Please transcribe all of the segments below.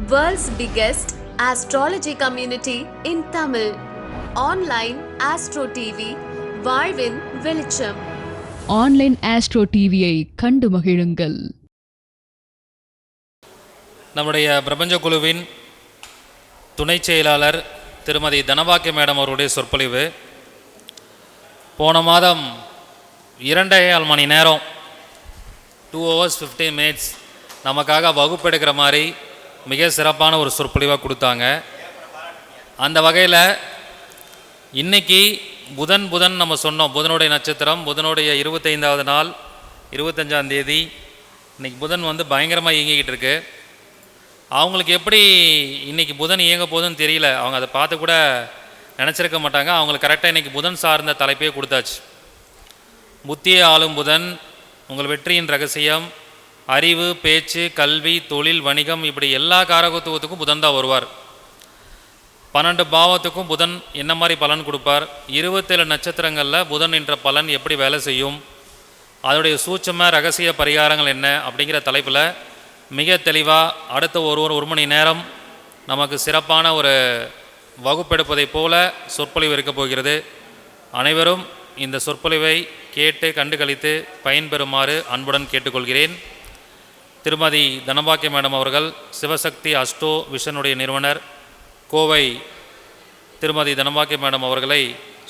World's biggest astrology community in Tamil. Online Astro TV, வாழ்வின் வெளிச்சம். Online astro டிவியை கண்டு மகிழுங்கள். நம்முடைய பிரபஞ்ச குழுவின் துணை செயலாளர் திருமதி தனபாக்கிய மேடம் அவருடைய சொற்பொழிவு போன மாதம் 2.5 மணி நேரம் 2 hours 15 minutes நமக்காக வகுப்பெடுக்கிற மாதிரி மிக சிறப்பான ஒரு சொற்பொழிவாக கொடுத்தாங்க. அந்த வகையில் இன்றைக்கி புதன் நம்ம சொன்னோம். புதனுடைய நட்சத்திரம், புதனுடைய 25வது நாள் 25ஆம் தேதி. இன்றைக்கி புதன் பயங்கரமாக இயங்கிக்கிட்டு இருக்கு. அவங்களுக்கு எப்படி இன்றைக்கி புதன் இயங்க போகுதுன்னு தெரியல. அவங்க அதை பார்த்து கூட நினச்சிருக்க மாட்டாங்க. அவங்களுக்கு கரெக்டாக இன்றைக்கி புதன் சார்ந்த தலைப்பே கொடுத்தாச்சு. புத்தியை ஆளும் புதன், உங்கள் வெற்றியின் ரகசியம், அறிவு, பேச்சு, கல்வி, தொழில், வணிகம், இப்படி எல்லா காரகத்துவத்துக்கும் புதன் தான் வருவார். 12 பாவத்துக்கும் புதன் என்ன மாதிரி பலன் கொடுப்பார், 27 நட்சத்திரங்களில் புதன் என்ற பலன் எப்படி வேலை செய்யும், அதோடைய சூட்சும ரகசிய பரிகாரங்கள் என்ன அப்படிங்கிற தலைப்பில் மிக தெளிவாக அடுத்த ஒரு மணி நேரம் நமக்கு சிறப்பான ஒரு வகுப்பெடுப்பதைப் போல சொற்பொழிவு இருக்கப் போகிறது. அனைவரும் இந்த சொற்பொழிவை கேட்டு கண்டுகளித்து பயன்பெறுமாறு அன்புடன் கேட்டுக்கொள்கிறேன். திருமதி தனபாக்கிய மேடம் அவர்கள் சிவசக்தி அஸ்ட்ரோ விஷனுடைய நிறுவனர் கோவை திருமதி தனபாக்கிய மேடம் அவர்களை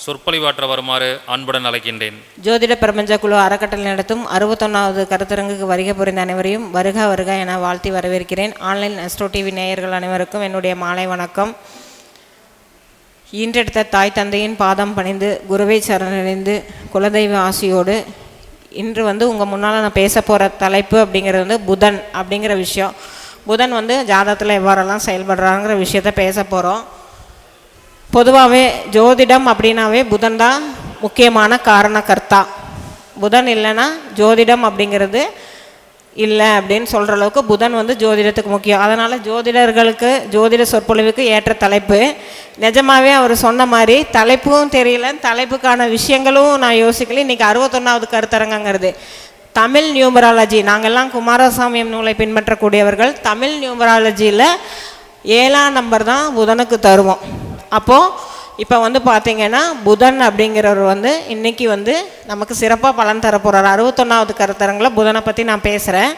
சொற்பொழிவாற்ற வருமாறு அன்புடன் அழைக்கின்றேன். ஜோதிட பிரபஞ்ச குழு அறக்கட்டளை நடத்தும் 61வது கருத்தரங்குக்கு வருகை புரிந்த அனைவரையும் வருக வருக என வாழ்த்தி வரவேற்கிறேன். ஆன்லைன் அஸ்ட்ரோ டிவி நேயர்கள் அனைவருக்கும் என்னுடைய மாலை வணக்கம். ஈன்றெடுத்த தாய் தந்தையின் பாதம் பணிந்து குருவை சரணடைந்து குலதெய்வ ஆசியோடு இன்று உங்கள் முன்னால் நான் பேச போகிற தலைப்பு அப்படிங்கிறது புதன் அப்படிங்கிற விஷயம். புதன் ஜாதகத்தில் எவ்வாறெல்லாம் செயல்படுறாங்கிற விஷயத்த பேச போகிறோம். பொதுவாகவே ஜோதிடம் அப்படின்னாவே புதன் தான் முக்கியமான காரணக்கர்த்தா. புதன் இல்லைன்னா ஜோதிடம் அப்படிங்கிறது இல்லை அப்படின்னு சொல்கிற அளவுக்கு புதன் ஜோதிடத்துக்கு முக்கியம். அதனால் ஜோதிடர்களுக்கு ஜோதிட சொற்பொழிவுக்கு ஏற்ற தலைப்பு. நிஜமாகவே அவர் சொன்ன மாதிரி தலைப்பும் தெரியல, தலைப்புக்கான விஷயங்களும் நான் யோசிக்கல. இன்றைக்கி 61வது கருத்தரங்கங்கிறது தமிழ் நியூமராலஜி. நாங்கள்லாம் குமாரசாமியம் நூலை பின்பற்றக்கூடியவர்கள். தமிழ் நியூமராலஜியில் 7ஆம் நம்பர் தான் புதனுக்கு தருவோம். அப்போது இப்போ பார்த்திங்கன்னா புதன் அப்படிங்கிறவர் இன்றைக்கி நமக்கு சிறப்பாக பலன் தரப்போகிறார். 61வது கருத்தரங்கில் புதனை பற்றி நான் பேசுகிறேன்.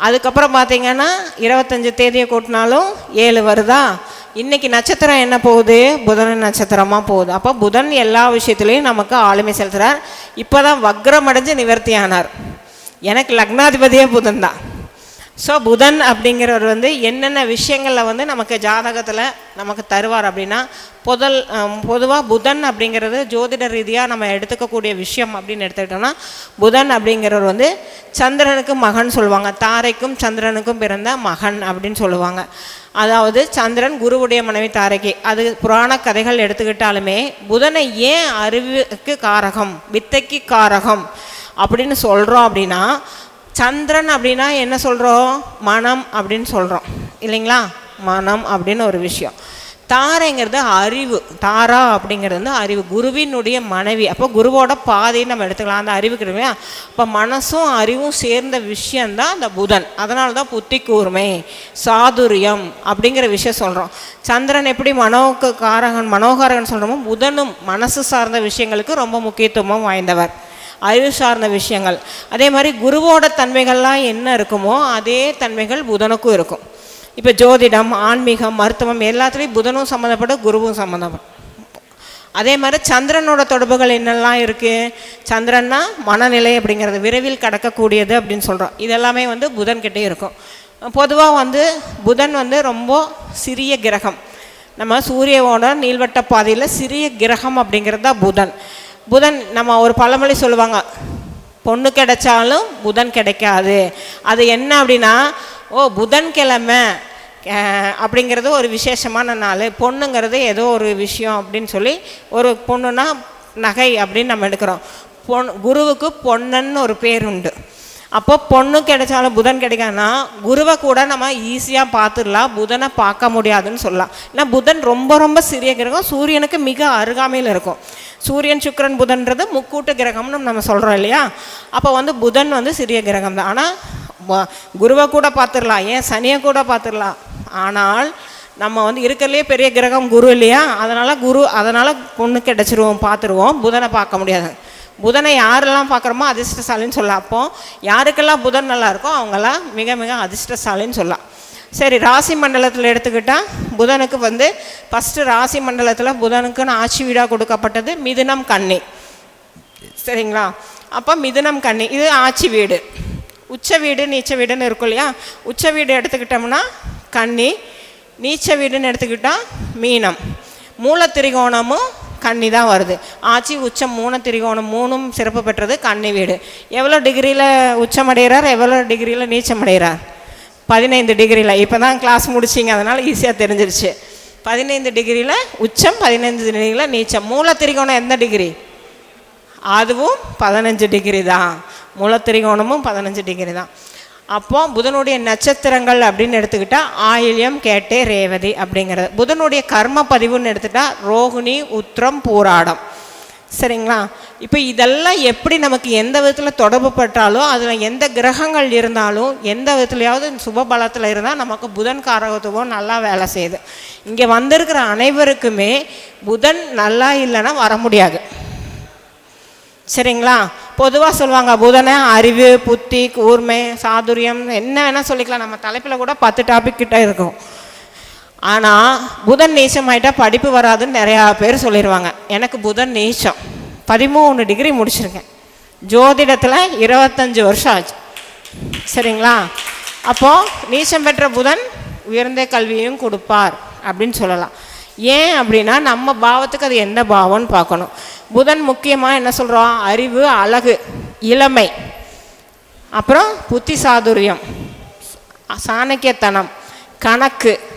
அதுக்கப்புறம் பார்த்திங்கன்னா 25 தேதியை கூட்டினாலும் 7 வருதா. இன்றைக்கி நட்சத்திரம் என்ன போகுது, புதன் நட்சத்திரமாக போகுது. அப்போ புதன் எல்லா விஷயத்துலேயும் நமக்கு ஆளுமை செலுத்துகிறார். இப்போ தான் வக்ரமடைஞ்சு நிவர்த்தி ஆனார். எனக்கு லக்னாதிபதியே புதன் தான். ஸோ புதன் அப்படிங்கிறவர் என்னென்ன விஷயங்களில் நமக்கு ஜாதகத்தில் நமக்கு தருவார் அப்படின்னா, பொதுவாக புதன் அப்படிங்கிறது ஜோதிட ரீதியாக நம்ம எடுத்துக்கக்கூடிய விஷயம் அப்படின்னு எடுத்துக்கிட்டோம்னா, புதன் அப்படிங்கிறவர் சந்திரனுக்கு மகன் சொல்லுவாங்க. தாரைக்கும் சந்திரனுக்கும் பிறந்த மகன் அப்படின்னு சொல்லுவாங்க. அதாவது சந்திரன் குருவுடைய மனைவி தாரைக்கு. அது புராண கதைகள் எடுத்துக்கிட்டாலுமே புதனை ஏன் அறிவுக்கு காரகம், வித்தைக்கு காரகம் அப்படின்னு சொல்கிறோம் அப்படின்னா, சந்திரன் அப்படின்னா என்ன சொல்கிறோம், மனம் அப்படின்னு சொல்கிறோம் இல்லைங்களா. மனம் அப்படின்னு ஒரு விஷயம். தாரைங்கிறது அறிவு. தாரா அப்படிங்கிறது அறிவு, குருவினுடைய மனைவி. அப்போ குருவோட பாதைன்னு நம்ம எடுத்துக்கலாம் அந்த அறிவுக்கு இல்லையா. இப்போ மனசும் அறிவும் சேர்ந்த விஷயந்தான் அந்த புதன். அதனால தான் புத்தி கூர்மை, சாதுரியம் அப்படிங்கிற விஷயம் சொல்கிறோம். சந்திரன் எப்படி மனோகாரகன் சொல்கிறோமோ, புதனும் மனசு சார்ந்த விஷயங்களுக்கு ரொம்ப முக்கியத்துவம் வாய்ந்தவர், அறிவு சார்ந்த விஷயங்கள். அதே மாதிரி குருவோட தன்மைகள்லாம் என்ன இருக்குமோ அதே தன்மைகள் புதனுக்கும் இருக்கும். இப்போ ஜோதிடம், ஆன்மீகம், மருத்துவம் எல்லாத்துலேயும் புதனும் சம்மந்தப்படும், குருவும் சம்மந்தப்படும். அதே மாதிரி சந்திரனோட தொடர்புகள் என்னெல்லாம் இருக்குது. சந்திரன்னா மனநிலை அப்படிங்கிறது, விரைவில் கடக்கக்கூடியது அப்படின்னு சொல்கிறோம். இதெல்லாமே புதன்கிட்டே இருக்கும். பொதுவாக புதன் ரொம்ப சிறிய கிரகம். நம்ம சூரியனோட நீள்வட்ட பாதையில் சிறிய கிரகம் அப்படிங்கிறது தான் புதன். புதன் நம்ம ஒரு பழமொழி சொல்லுவாங்க, பொண்ணு கிடைச்சாலும் புதன் கிடைக்காது. அது என்ன அப்படின்னா, புதன்கிழமை அப்படிங்கிறது ஒரு விசேஷமான நாள், பொண்ணுங்கிறது ஏதோ ஒரு விஷயம் அப்படின்னு சொல்லி, ஒரு பொண்ணுன்னா நகை அப்படின்னு நம்ம எடுக்கிறோம். குருவுக்கு பொன்னன்னு ஒரு பேர் உண்டு. அப்போ பொண்ணு கிடைச்சாலும் புதன் கிடைக்காதுன்னா குருவை கூட நம்ம ஈஸியாக பார்த்துடலாம், புதனை பார்க்க முடியாதுன்னு சொல்லலாம். ஏன்னா புதன் ரொம்ப ரொம்ப சிறிய கிரகம், சூரியனுக்கு மிக அருகாமையில் இருக்கும். சூரியன், சுக்கிரன், புதன்றது முக்கூட்டு கிரகம்னு நம்ம சொல்கிறோம் இல்லையா. அப்போ புதன் சிறிய கிரகம் தான். ஆனால் குருவை கூட பார்த்துடலாம், ஏன் சனியை கூட பார்த்துடலாம். ஆனால் நம்ம வந்து இருக்கிறதுலே பெரிய கிரகம் குரு இல்லையா, அதனால் பொண்ணு கிடச்சிருவோம், பார்த்துருவோம். புதனை பார்க்க முடியாது. புதனை யாரெல்லாம் பார்க்குறோமோ அதிர்ஷ்டசாலின்னு சொல்லலாம். அப்போது யாருக்கெல்லாம் புதன் நல்லா இருக்கோ அவங்கெல்லாம் மிக மிக அதிர்ஷ்டசாலின்னு சொல்லலாம். சரி, ராசி மண்டலத்தில் எடுத்துக்கிட்டால் புதனுக்கு வந்து ஃபஸ்ட்டு ராசி மண்டலத்தில் புதனுக்குன்னு ஆட்சி வீடாக கொடுக்கப்பட்டது மிதுனம் கன்னி. சரிங்களா? அப்போ மிதுனம் கன்னி இது ஆட்சி வீடு. உச்ச வீடு நீச்ச வீடுன்னு இருக்கும் இல்லையா, உச்ச வீடு எடுத்துக்கிட்டோம்னா கன்னி, நீச்ச வீடுன்னு எடுத்துக்கிட்டால் மீனம். மூல திரிகோணமும் கன்னி தான் வருது. ஆட்சி உச்சம் மூணு திரிகோணம் மூணும் சிறப்பு பெற்றது கன்னி வீடு. எவ்வளோ டிகிரியில் உச்சம் அடைகிறார், எவ்வளோ டிகிரியில் நீச்சம் அடைகிறார்? 15 டிகிரியில். இப்போ தான் கிளாஸ் முடிச்சிங்க, அதனால் ஈஸியாக தெரிஞ்சிருச்சு. 15 டிகிரியில் உச்சம், 15 டிகிரியில் நீச்சம். மூல திரிகோணம் எந்த டிகிரி? அதுவும் 15 டிகிரி தான். மூல திரிகோணமும் 15 டிகிரி தான். அப்போது புதனுடைய நட்சத்திரங்கள் அப்படின்னு எடுத்துக்கிட்டால் ஆயில்யம், கேட்டை, ரேவதி அப்படிங்கிறது. புதனுடைய கர்ம பதிவுன்னு எடுத்துக்கிட்டால் ரோகிணி, உத்திரம், பூராடம். சரிங்களா? இப்போ இதெல்லாம் எப்படி நமக்கு எந்த விதத்தில் தொடர்பு பட்டாலும், அதில் எந்த கிரகங்கள் இருந்தாலும், எந்த விதத்துலையாவது சுப பலத்தில் இருந்தால் நமக்கு புதன் காரகத்துவம் நல்லா வேலை செய்யுது. இங்கே வந்திருக்கிற அனைவருக்குமே புதன் நல்லா இல்லைன்னா வர முடியாது. சரிங்களா? பொதுவாக சொல்லுவாங்க புதனை அறிவு, புத்தி, கூர்மை, சாதுரியம் என்ன வேணால் சொல்லிக்கலாம். நம்ம தலைப்பில் கூட 10 டாபிக் கிட்ட இருக்கும். ஆனால் புதன் நீச்சம் ஆகிட்டா படிப்பு வராதுன்னு நிறையா பேர் சொல்லிடுவாங்க. எனக்கு புதன் நீச்சம் 13 டிகிரி முடிச்சிருக்கேன். ஜோதிடத்தில் 25 வருஷம் ஆச்சு. சரிங்களா? அப்போது நீச்சம் பெற்ற புதன் உயர்ந்த கல்வியும் கொடுப்பார் அப்படின்னு சொல்லலாம். ஏன் அப்படின்னா நம்ம பாவத்துக்கு அது எந்த பாவம்னு பார்க்கணும். புதன் முக்கியமாக என்ன சொல்கிறோம்? அறிவு, அழகு, இளமை, அப்புறம் புத்தி சாதுரியம், சாணக்கியத்தனம்,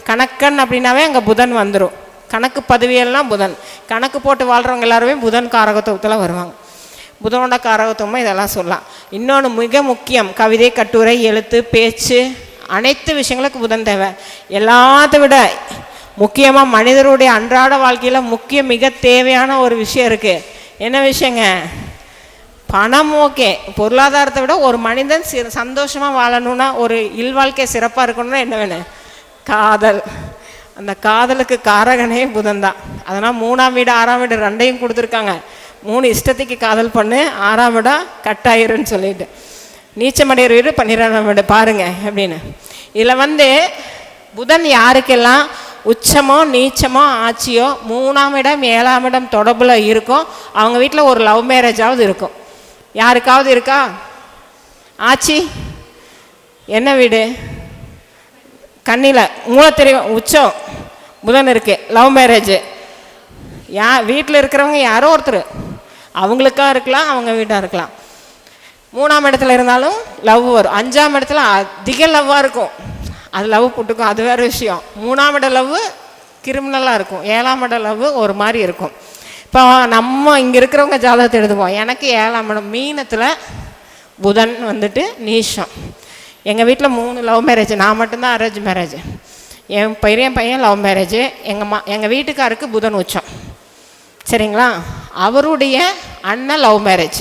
கணக்கன் அப்படின்னாவே அங்கே புதன் வந்துடும். கணக்கு பதவியெல்லாம் புதன். கணக்கு போட்டு வாழ்கிறவங்க எல்லாருமே புதன் காரகத்துவத்தில் வருவாங்க. புதனோட காரகத்துவமாக இதெல்லாம் சொல்லலாம். இன்னொன்று மிக முக்கியம், கவிதை, கட்டுரை, எழுத்து, பேச்சு, அனைத்து விஷயங்களுக்கு புதன் தேவை. எல்லாத்த விட முக்கியமாக மனிதருடைய அன்றாட வாழ்க்கையில் மிக தேவையான ஒரு விஷயம் இருக்குது. என்ன விஷயங்க? பணம். ஓகே, பொருளாதாரத்தை விட ஒரு மனிதன் சந்தோஷமாக வாழணும்னா, ஒரு இல்வாழ்க்கை சிறப்பாக இருக்கணும்னா என்ன வேணும்? காதல். அந்த காதலுக்கு காரகனே புதன் தான். அதனால் 3ஆம் வீடு 6ஆம் வீடு ரெண்டையும் கொடுத்துருக்காங்க. 3 இஷ்டத்துக்கு காதல் பண்ணு, 6ஆம் வீடா கட்டாயிருன்னு சொல்லிட்டு. நீச்சமடைகிற வீடு 12ஆம் வீடு பாருங்க அப்படின்னு. இதில் வந்து புதன் யாருக்கெல்லாம் உச்சமோ நீச்சமோ ஆட்சியோ 3ஆம் இடம் 7ஆம் இடம் தொடர்பில் இருக்கும், அவங்க வீட்டில் ஒரு லவ் மேரேஜாவது இருக்கும். யாருக்காவது இருக்கா? ஆட்சி என்ன வீடு? கண்ணியில் மூலத்திரிகம் உச்சம் புதன் இருக்குது, லவ் மேரேஜு. வீட்டில் இருக்கிறவங்க யாரோ ஒருத்தர், அவங்களுக்காக இருக்கலாம், அவங்க வீட்டாக இருக்கலாம். 3ஆம் இடத்துல இருந்தாலும் லவ் வரும். 5ஆம் இடத்துல அதிக லவ்வாக இருக்கும், அது லவ் போட்டுக்கும், அது வேறு விஷயம். 3ஆம் இட லவ் கிரிமினலாக இருக்கும், 7ஆம் இட லவ் ஒரு மாதிரி இருக்கும். இப்போ நம்ம இங்கே இருக்கிறவங்க ஜாதகத்தை எடுத்துப்போம். எனக்கு 7ஆம் இடம் மீனத்தில் புதன் வந்துட்டு நீஷம். எங்கள் வீட்டில் 3 லவ் மேரேஜ், நான் மட்டும்தான் அரேஞ்ச் மேரேஜ். என் பையன் லவ் மேரேஜ். எங்கள் வீட்டுக்காருக்கு புதன் உச்சம். சரிங்களா? அவருடைய அண்ணன் லவ் மேரேஜ்,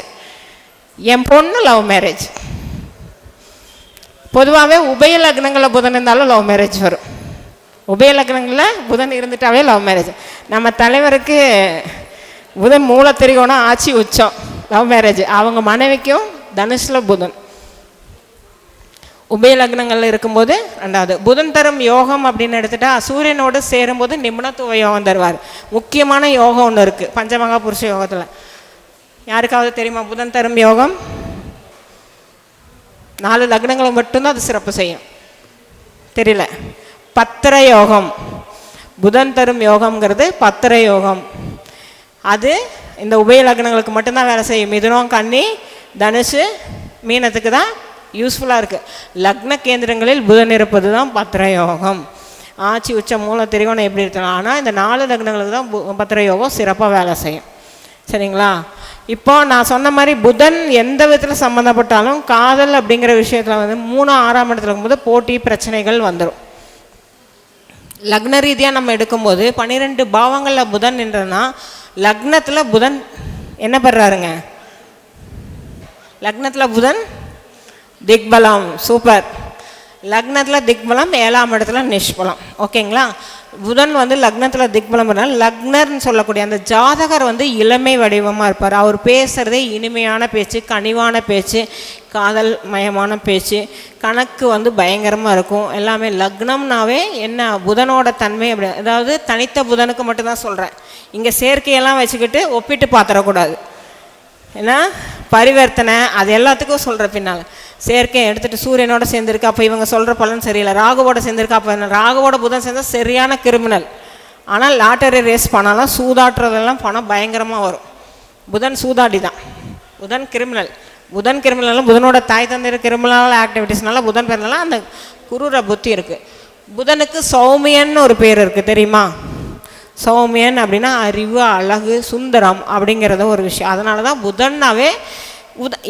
என் பொண்ணு லவ் மேரேஜ். பொதுவாகவே உபய லக்னங்களில் புதன் இருந்தாலும் லவ் மேரேஜ் வரும். உபய லக்னங்களில் புதன் இருந்துட்டாவே லவ் மேரேஜ். நம்ம தலைவருக்கு புதன் மூல திரிகோணம் ஆட்சி உச்சம், லவ் மேரேஜ். அவங்க மனைவிக்கும் தனுஷில் புதன். உபய லக்னங்கள் இருக்கும்போது 2வது புதன் தரும் யோகம் அப்படின்னு எடுத்துட்டா சூரியனோடு சேரும்போது நிபுணத்துவ யோகம் தருவார். முக்கியமான யோகம் ஒன்று இருக்குது பஞ்சமகா புருஷ யோகத்தில். யாருக்காவது தெரியுமா புதன் தரும் யோகம்? 4 லக்னங்களும் மட்டும்தான் அது சிறப்பு செய்யும். தெரியல. பத்திர யோகம், புதன் தரும் யோகம்ங்கிறது பத்திர யோகம். அது இந்த உபய லக்னங்களுக்கு மட்டும்தான் வேலை செய்யும். மிதுனம், கன்னி, தனுசு, மீனத்துக்கு தான் யூஸ்ஃபுல்லாக இருக்குது. லக்ன கேந்திரங்களில் புதன் இருப்பது தான் பத்திர யோகம். ஆட்சி உச்சம் மூல திரிகோணம் எப்படி இருக்கலாம். ஆனால் இந்த 4 லக்னங்களுக்கு தான் பத்திர யோகம் சிறப்பாக வேலை செய்யும். சரிங்களா? இப்போ நான் சொன்ன மாதிரி புதன் எந்த விதத்தில் சம்மந்தப்பட்டாலும் காதல் அப்படிங்கிற விஷயத்தில் வந்து 3, 6ஆம் இடத்துல இருக்கும்போது போட்டி பிரச்சனைகள் வந்துடும். லக்ன ரீதியாக நம்ம எடுக்கும்போது 12 பாவங்களில் புதன் நின்றனா லக்னத்தில் புதன் என்ன பண்ணுறாருங்க? லக்னத்தில் புதன் திக்பலம். சூப்பர். லக்னத்தில் திக்பலம், 7ஆம் இடத்துல நிஷ்பலம். ஓகேங்களா? புதன் வந்து லக்னத்தில் திக்பலம் பண்ணால் லக்னர்னு சொல்லக்கூடிய அந்த ஜாதகர் வந்து இளமை வடிவமாக இருப்பார். அவர் பேசுகிறதே இனிமையான பேச்சு, கனிவான பேச்சு, காதல் மயமான பேச்சு, கணக்கு வந்து பயங்கரமாக இருக்கும். எல்லாமே லக்னம்னாவே என்ன புதனோட தன்மை அப்படி, அதாவது தனித்த புதனுக்கு மட்டும்தான் சொல்கிறேன். இங்கே சேர்க்கையெல்லாம் வச்சுக்கிட்டு ஒப்பிட்டு பார்த்துடக்கூடாது. ஏன்னா பரிவர்த்தனை அது எல்லாத்துக்கும் சொல்கிற பின்னால் சேர்க்கையை எடுத்துகிட்டு சூரியனோட சேர்ந்துருக்கு, அப்போ இவங்க சொல்கிற பலன் சரியில்லை. ராகுவோட சேர்ந்துருக்கு, அப்போ என்ன ராகுவோட புதன் சேர்ந்தால் சரியான கிரிமினல். ஆனால் லாட்டரி ரேஸ் பண்ணாலும் சூதாட்டுறதெல்லாம் பணம் பயங்கரமாக வரும். புதன் சூதாடி தான், புதன் கிரிமினல். புதன் கிரிமினல் புதனோட தாய் தந்தையர் கிரிமினல் ஆக்டிவிட்டீஸ்னால புதன் பேர்னால அந்த குரூர புத்தி இருக்குது. புதனுக்கு சௌமியன்னு ஒரு பேர் இருக்குது தெரியுமா? சௌமியன் அப்படின்னா அறிவு, அழகு, சுந்தரம் அப்படிங்கிறத ஒரு விஷயம். அதனால தான் புதன்னாவே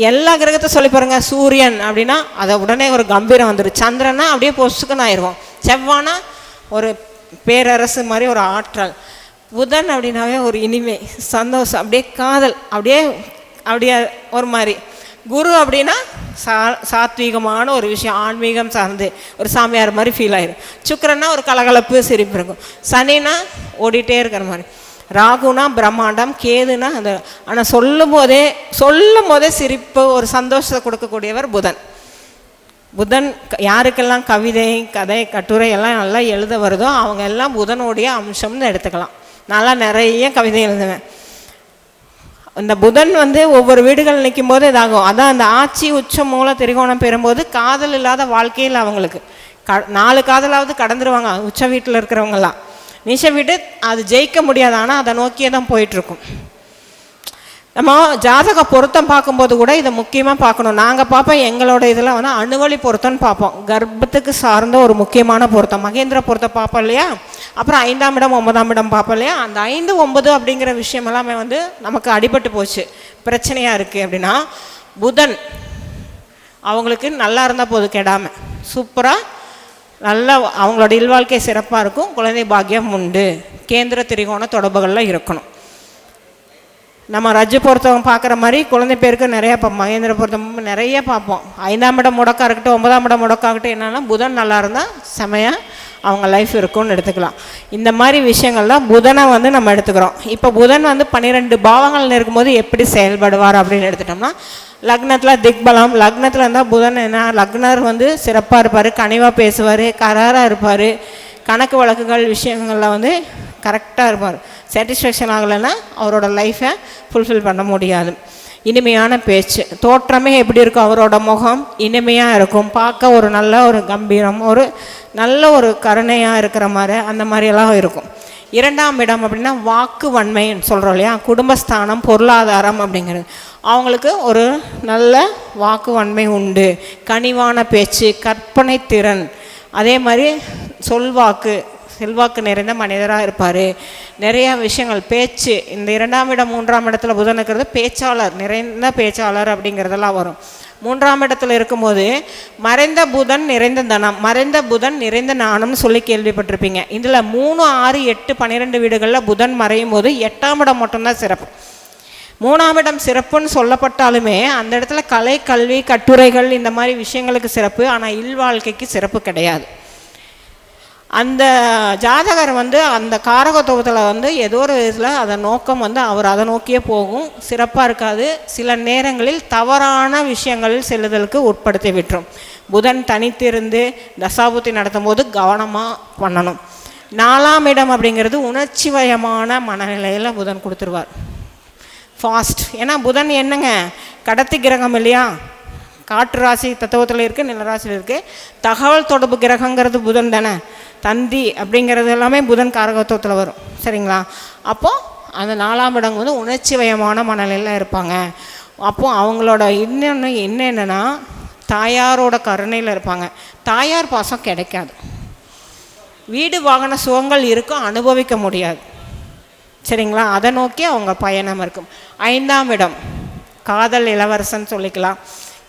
எல்லா கிரகத்தை சொல்லி பாருங்க. சூரியன் அப்படின்னா அதை உடனே ஒரு கம்பீரம் வந்துடும். சந்திரனா அப்படியே பொசுக்குன்னு ஆயிடுவோம். செவ்வானா ஒரு பேரரசு மாதிரி ஒரு ஆற்றல். புதன் அப்படின்னாவே ஒரு இனிமை, சந்தோஷம், அப்படியே காதல், அப்படியே அப்படியே ஒரு மாதிரி. குரு அப்படின்னா சாத்வீகமான ஒரு விஷயம், ஆன்மீகம் சார்ந்து ஒரு சாமியார் மாதிரி ஃபீல் ஆயிடும். சுக்கிரன்னா ஒரு கலகலப்பு, சிரிப்பு இருக்கும். சனினா ஓடிட்டே இருக்கிற மாதிரி. ராகுனா பிரம்மாண்டம், கேதுனா அந்த ஆனால் சொல்லும் போதே சிரிப்பு, ஒரு சந்தோஷத்தை கொடுக்கக்கூடியவர் புதன். புதன் யாருக்கெல்லாம் கவிதை, கதை, கட்டுரை எல்லாம் நல்லா எழுத வருதோ அவங்க எல்லாம் புதனுடைய அம்சம்னு எடுத்துக்கலாம். நல்லா நிறைய கவிதை எழுதுவேன். இந்த புதன் வந்து ஒவ்வொரு வீடுகள் நிற்கும் போது இதாகும். அதான் அந்த ஆட்சி உச்சம் மூல திரிகோணம் பெறும்போது காதல் இல்லாத வாழ்க்கையில் அவங்களுக்கு 4 காதலாவது கடந்துருவாங்க உச்ச வீட்டில் இருக்கிறவங்கெல்லாம். நீச்ச வீட்டு அது ஜெயிக்க முடியாது, ஆனால் அதை நோக்கியே தான் போயிட்டுருக்கும். நம்ம ஜாதக பொருத்தம் பார்க்கும்போது கூட இதை முக்கியமாக பார்க்கணும். நாங்கள் பார்ப்போம், எங்களோட இதில் வந்து அணுவழி பொருத்தம்னு பார்ப்போம். கர்ப்பத்துக்கு சார்ந்த ஒரு முக்கியமான பொருத்தம் மகேந்திர பொருத்தம் பார்ப்போம் இல்லையா? அப்புறம் 5ஆம் இடம் 9ஆம் இடம் பார்ப்போம் இல்லையா? அந்த 5, 9 அப்படிங்கிற விஷயம் எல்லாமே வந்து நமக்கு அடிபட்டு போச்சு, பிரச்சனையாக இருக்குது அப்படின்னா புதன் அவங்களுக்கு நல்லா இருந்தால் போது, கெடாமல் சூப்பராக நல்லா அவங்களோட இல்வாழ்க்கை சிறப்பாக இருக்கும். குழந்தை பாக்கியம் உண்டு. கேந்திர திரிகோண தொடர்புகளில் இருக்கணும். நம்ம ரஜ்ஜு பொருத்தம் பார்க்குற மாதிரி குழந்தை பேருக்கு நிறையா பார்ப்போம். மகேந்திர பொருத்தம் நிறைய பார்ப்போம். 5ஆம் இடம் முடக்காக இருக்கட்டும், 9ஆம் இடம் முடக்காகட்டும், என்னென்னா புதன் நல்லா இருந்தால் செமையாக அவங்க லைஃப் இருக்கும்னு எடுத்துக்கலாம். இந்த மாதிரி விஷயங்கள்லாம் புதனை வந்து நம்ம எடுத்துக்கிறோம். இப்போ புதன் வந்து 12 பாவங்கள் இருக்கும்போது எப்படி செயல்படுவார் அப்படின்னு எடுத்துட்டோம்னா, லக்னத்தில் திக்பலம். லக்னத்தில் இருந்தால் புதன் என்ன, லக்னர் வந்து சிறப்பாக இருப்பார், கனிவாக பேசுவார், கராராக இருப்பார், கணக்கு வழக்குகள் விஷயங்களில் வந்து கரெக்டாக இருப்பார். சாட்டிஸ்ஃபேக்ஷன் ஆகலைன்னா அவரோட லைஃப்பை ஃபுல்ஃபில் பண்ண முடியாது. இனிமையான பேச்சு, தோற்றமே எப்படி இருக்கும், அவரோட முகம் இனிமையாக இருக்கும், பார்க்க ஒரு நல்ல ஒரு கம்பீரம், ஒரு நல்ல ஒரு கருணையாக இருக்கிற மாதிரி அந்த மாதிரியெல்லாம் இருக்கும். 2ஆம் இடம் அப்படின்னா வாக்கு வன்மைன்னு சொல்கிறோம் இல்லையா? குடும்பஸ்தானம், பொருளாதாரம் அப்படிங்கிறது. அவங்களுக்கு ஒரு நல்ல வாக்கு வன்மை உண்டு, கனிவான பேச்சு, கற்பனை திறன், அதே மாதிரி செல்வாக்கு நிறைந்த மனிதராக இருப்பார். நிறையா விஷயங்கள் பேச்சு. இந்த 2ஆம் இடம் 3ஆம் இடத்துல புதன் இருக்கிறது பேச்சாளர், நிறைந்த பேச்சாளர் அப்படிங்கிறதெல்லாம் வரும். 3ஆம் இடத்துல இருக்கும்போது மறைந்த புதன் நிறைந்த தனம், மறைந்த புதன் நிறைந்த நாணம்னு சொல்லி கேள்விப்பட்டிருப்பீங்க. இதில் 3, 6, 8, 12 வீடுகளில் புதன் மறையும் போது 8ஆம் இடம் மட்டும்தான் சிறப்பு. 3ஆம் இடம் சிறப்புன்னு சொல்லப்பட்டாலுமே அந்த இடத்துல கலை, கல்வி, கட்டுரைகள் இந்த மாதிரி விஷயங்களுக்கு சிறப்பு. ஆனால் இல்வாழ்க்கைக்கு சிறப்பு கிடையாது. அந்த ஜாதகர் வந்து அந்த காரகத்துவத்தில் வந்து ஏதோ ஒரு இதில் அதை நோக்கம் வந்து அவர் அதை நோக்கியே போகும், சிறப்பாக இருக்காது. சில நேரங்களில் தவறான விஷயங்களில் செல்லுதலுக்கு உட்படுத்தி விட்டுரும். புதன் தனித்திருந்து தசாபுத்தி நடத்தும் போது கவனமாக பண்ணணும். 4ஆம் இடம் அப்படிங்கிறது உணர்ச்சி வயமான மனநிலையில் புதன் கொடுத்துருவார், ஃபாஸ்ட். ஏன்னா புதன் என்னங்க கடத்தி கிரகம் இல்லையா? காற்று ராசி தத்துவத்தில் இருக்குது, நிலராசியில் இருக்குது. தகவல் தொடர்பு கிரகங்கிறது புதன் தானே. தந்தி அப்படிங்கிறது எல்லாமே புதன் காரகத்துவத்தில் வரும், சரிங்களா? அப்போது அந்த 4ஆம் இடம் வந்து உணர்ச்சி வயமான மனநிலையில் இருப்பாங்க. அப்போது அவங்களோட என்னென்னா தாயாரோட கருணையில் இருப்பாங்க. தாயார் பாசம் கிடைக்காது. வீடு வாகன சுகங்கள் இருக்கும், அனுபவிக்க முடியாது, சரிங்களா? அதை நோக்கி அவங்க பயணம் இருக்கும். 5ஆம் இடம் காதல் இளவரசன் சொல்லிக்கலாம்,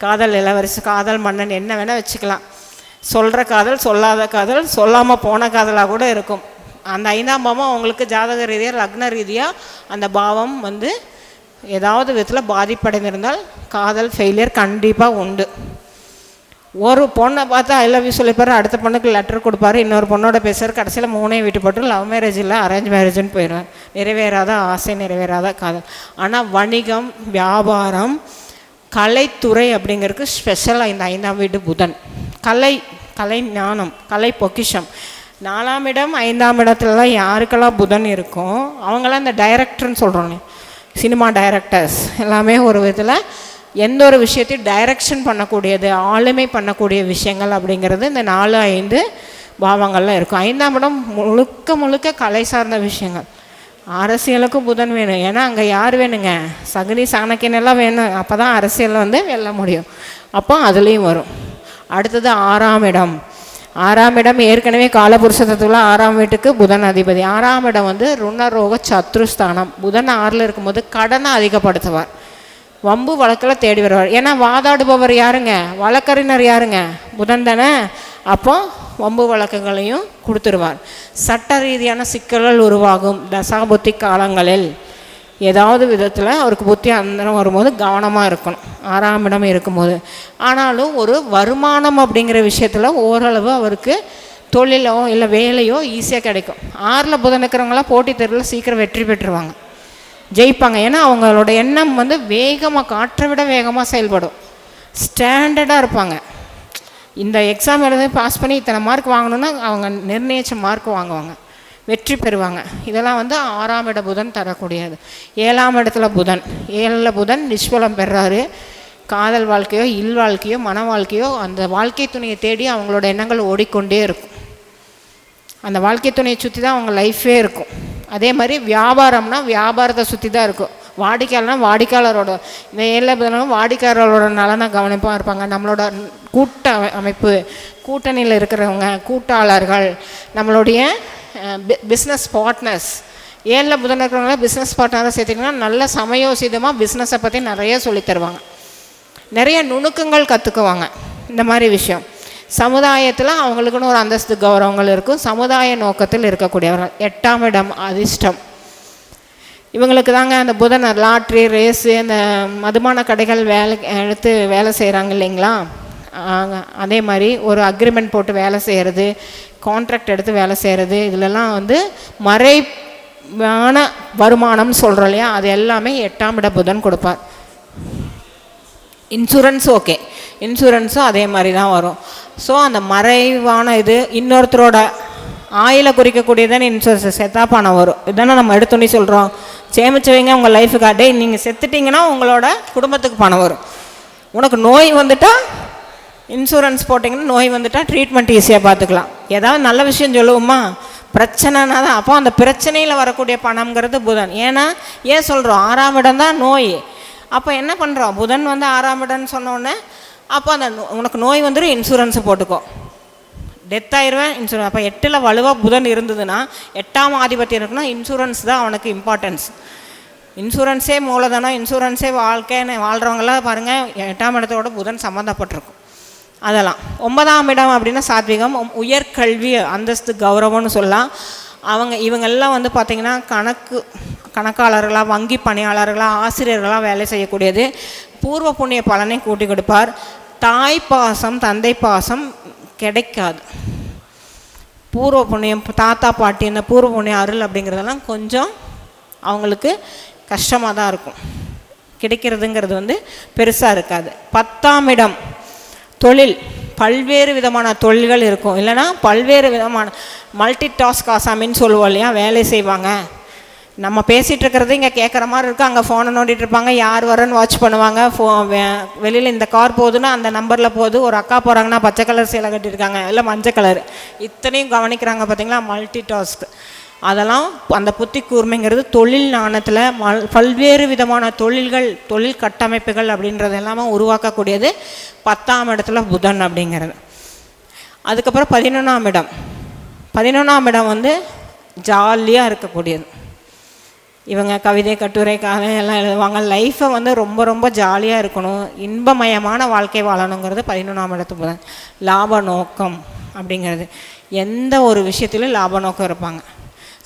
காதல் இளவரசி, காதல் மன்னன், என்ன வேணால் வச்சுக்கலாம். சொல்கிற காதல், சொல்லாத காதல், சொல்லாமல் போன காதலாக கூட இருக்கும். அந்த 5ஆம் பாவம் அவங்களுக்கு ஜாதக ரீதியாக லக்ன ரீதியாக அந்த பாவம் வந்து ஏதாவது விதத்தில் பாதிப்படைந்திருந்தால் காதல் ஃபெயிலியர் கண்டிப்பாக உண்டு. ஒரு பொண்ணை பார்த்து ஐ லவ் யூ சொல்லிப்பாரு, அடுத்த பொண்ணுக்கு லெட்டர் கொடுப்பாரு, இன்னொரு பொண்ணோட பேசுவார், கடைசியில் 3 விட்டு போட்டு லவ் மேரேஜ் இல்லை அரேஞ்ச் மேரேஜ்னு போயிடுவார். நிறைவேறாத ஆசை, நிறைவேறாத காதல். ஆனால் வணிகம், வியாபாரம், கலைத்துறை அப்படிங்கிறதுக்கு ஸ்பெஷலாக இந்த 5ஆம் வீடு புதன். கலை ஞானம், கலை பொக்கிஷம். 4ஆம் இடம் 5ஆம் இடத்துலலாம் யாருக்கெல்லாம் புதன் இருக்கும் அவங்களாம் இந்த டைரக்டர்னு சொல்கிறோம், சினிமா டைரக்டர்ஸ் எல்லாமே ஒரு விதத்தில் எந்த ஒரு விஷயத்தையும் டைரக்ஷன் பண்ணக்கூடியது, ஆளுமை பண்ணக்கூடிய விஷயங்கள் அப்படிங்கிறது இந்த 4, 5 பாவங்கள்லாம் இருக்கும். 5ஆம் இடம் முழுக்க கலை சார்ந்த விஷயங்கள். அரசியலுக்கும் புதன் வேணும், ஏன்னா அங்கே யார் வேணுங்க, சகுனி சாணக்கியனெல்லாம் வேணும், அப்போ தான் அரசியலில் வந்து வெல்ல முடியும். அப்போ அதுலேயும் வரும். அடுத்தது 6ஆம் இடம். 6ஆம் இடம் ஏற்கனவே காலபுருஷ தத்துவத்தில் 6ஆம் வீட்டுக்கு புதன் அதிபதி. 6ஆம் இடம் வந்து ருணரோக சத்ருஸ்தானம். புதன் 6ல் இருக்கும்போது கடனை அதிகப்படுத்துவார், வம்பு வழக்கில் தேடி வருவார். ஏன்னா வாதாடுபவர் யாருங்க, வழக்கறிஞர் யாருங்க, புதன் தானே. அப்போ வம்பு வழக்குகளையும் கொடுத்துருவார். சட்ட ரீதியான சிக்கல்கள் உருவாகும். தசாபுத்தி காலங்களில் ஏதாவது விதத்தில் அவருக்கு புத்தி அந்தரம் வரும்போது கவனமாக இருக்கணும் 6ஆம் இடம் இருக்கும்போது. ஆனாலும் ஒரு வருமானம் அப்படிங்கிற விஷயத்தில் ஓரளவு அவருக்கு தொழிலோ இல்லை வேலையோ ஈஸியாக கிடைக்கும். 6ல் புதன் இருக்கிறவங்களாம் போட்டித் தேர்வில் சீக்கிரம் வெற்றி பெற்றுருவாங்க, ஜெயிப்பாங்க. ஏன்னா அவங்களோட எண்ணம் வந்து வேகமாக, காற்றை விட வேகமாக செயல்படும். ஸ்டாண்டர்டாக இருப்பாங்க. இந்த எக்ஸாம் எழுதி பாஸ் பண்ணி இத்தனை மார்க் வாங்கணுன்னா அவங்க நிர்ணயித்த மார்க் வாங்குவாங்க, வெற்றி பெறுவாங்க. இதெல்லாம் வந்து 6ஆம் இட புதன் தரக்கூடியது. 7ஆம் இடத்துல புதன், 7ல் புதன் நிஷ்பலம் பெறாரு. காதல் வாழ்க்கையோ, இல் வாழ்க்கையோ, மன வாழ்க்கையோ, அந்த வாழ்க்கை துணையை தேடி அவங்களோட எண்ணங்கள் ஓடிக்கொண்டே இருக்கும். அந்த வாழ்க்கை துணையை சுற்றி தான் அவங்க லைஃபே இருக்கும். அதே மாதிரி வியாபாரம்னா வியாபாரத்தை சுற்றி தான் இருக்கும். வாடிக்கையாளர்னா வாடிக்கையாளரோட, இந்த 7ல் புதனும் வாடிக்கையாளரோட நலனை கவனிப்பாக இருப்பாங்க. நம்மளோட கூட்ட அமைப்பு, கூட்டணியில் இருக்கிறவங்க, கூட்டாளர்கள், நம்மளுடைய பிஸ்னஸ் பார்ட்னர்ஸ். 7ல் புதன் இருக்கிறவங்கள பிஸ்னஸ் பார்ட்னராக சேர்த்திங்கன்னா நல்ல சமயோசிதமாக பிஸ்னஸை பற்றி நிறைய சொல்லித் தருவாங்க, நிறைய நுணுக்கங்கள் கற்றுக்குவாங்க. இந்த மாதிரி விஷயம் சமுதாயத்தில் அவங்களுக்குன்னு ஒரு அந்தஸ்து, கௌரவங்கள் இருக்கும். சமுதாய நோக்கத்தில் இருக்கக்கூடியவர்கள். 8ஆம் இடம் அதிர்ஷ்டம். இவங்களுக்கு தாங்க அந்த புதன் லாட்ரி, ரேஸு, இந்த மதுபான கடைகள் எடுத்து வேலை செய்கிறாங்க இல்லைங்களா, அதே மாதிரி ஒரு அக்ரிமெண்ட் போட்டு வேலை செய்கிறது, கான்ட்ராக்ட் எடுத்து வேலை செய்கிறது, இதிலெல்லாம் வந்து மறைவான வருமானம்னு சொல்கிறோம் இல்லையா, அது எல்லாமே 8ஆம் இட புதன் கொடுப்பார். இன்சூரன்ஸ் ஓகே, இன்சூரன்ஸும் அதே மாதிரி தான் வரும். ஸோ அந்த மறைவான இது இன்னொருத்தரோட ஆயில குறிக்கக்கூடியதானே இன்சூரன்ஸ். செத்தா பணம் வரும், இதுதானே நம்ம எடுத்தோன்னே சொல்கிறோம். சேமிச்சு வைங்க உங்கள் லைஃபுக்காக. டே நீங்கள் செத்துட்டிங்கன்னா உங்களோட குடும்பத்துக்கு பணம் வரும். உனக்கு நோய் வந்துட்டால் இன்சூரன்ஸ் போட்டிங்கன்னா நோய் வந்துட்டால் ட்ரீட்மெண்ட் ஈஸியாக பார்த்துக்கலாம். ஏதாவது நல்ல விஷயம் சொல்லுவோமா, பிரச்சனைனா தான். அப்போ அந்த பிரச்சனையில் வரக்கூடிய பணம்ங்கிறது புதன். ஏன் சொல்கிறோம், 6ஆம் இடம் தான் நோய். அப்போ என்ன பண்ணுறோம், புதன் வந்து 6ஆம் இடம்னு சொன்னோடனே அப்போ அந்த உனக்கு நோய் வந்துடும், இன்சூரன்ஸை போட்டுக்கோ, டெத் ஆயிடுவேன் இன்சூரன்ஸ். அப்போ 8ல் வலுவாக புதன் இருந்ததுன்னா, 8ஆம் ஆதிபத்தியம் இருக்குன்னா இன்சூரன்ஸ் தான் அவனுக்கு இம்பார்ட்டன்ஸ். இன்சூரன்ஸே மூலதனம், இன்சூரன்ஸே வாழ்க்கைன்னு வாழ்கிறவங்களாம் பாருங்கள் 8ஆம் இடத்தோட புதன் சம்மந்தப்பட்டிருக்கும். அதெல்லாம் 9ஆம் இடம் அப்படின்னா சாத்விகம், உயர்கல்வி, அந்தஸ்து, கௌரவம்னு சொல்லலாம். இவங்கெல்லாம் வந்து பார்த்திங்கன்னா கணக்காளர்களாக, வங்கி பணியாளர்களாக, ஆசிரியர்களாக வேலை செய்யக்கூடியது. பூர்வ புண்ணிய பலனை கூட்டி கொடுப்பார். தாய் பாசம், தந்தை பாசம் கிடைக்காது. பூர்வ புண்ணியம், தாத்தா பாட்டி, இந்த பூர்வ புண்ணிய அருள் அப்படிங்கிறதெல்லாம் கொஞ்சம் அவங்களுக்கு கஷ்டமாக தான் இருக்கும், கிடைக்கிறதுங்கிறது வந்து பெருசாக இருக்காது. 10ஆம் இடம் தொழில், பல்வேறு விதமான தொழில்கள் இருக்கும். இல்லைனா பல்வேறு விதமான மல்டி டாஸ்க் ஆசாமின்னு சொல்லுவோம் இல்லையா, வேலை செய்வாங்க. நம்ம பேசிகிட்டு இருக்கிறது இங்கே கேட்குற மாதிரி இருக்குது, அங்கே ஃபோனை நோண்டிகிட்டு இருப்பாங்க, யார் வரன்னு வாட்ச் பண்ணுவாங்க. வெளியில் இந்த கார் போகுதுன்னா அந்த நம்பரில் போகுது, ஒரு அக்கா போகிறாங்கன்னா பச்சை கலர் சேலை கட்டியிருக்காங்க, இல்லை மஞ்சள் கலர், இத்தனையும் கவனிக்கிறாங்க பார்த்தீங்களா, மல்டி டாஸ்க். அதெல்லாம் அந்த புத்தி கூர்மைங்கிறது தொழில் ஞானத்தில் பல்வேறு விதமான தொழில்கள், தொழில் கட்டமைப்புகள் அப்படின்றது எல்லாமே உருவாக்கக்கூடியது 10ஆம் இடத்துல புதன் அப்படிங்கிறது. அதுக்கப்புறம் 11ஆம் இடம். 11ஆம் இடம் வந்து ஜாலியாக இருக்கக்கூடியது. இவங்க கவிதை, கட்டுரை, கதை எல்லாம் எழுதுவாங்க. லைஃப்பை வந்து ரொம்ப ரொம்ப ஜாலியாக இருக்கணும், இன்பமயமான வாழ்க்கை வாழணுங்கிறது 11ஆம் இடத்து புதன். லாப நோக்கம் அப்படிங்கிறது, எந்த ஒரு விஷயத்திலும் லாப நோக்கம் இருப்பாங்க.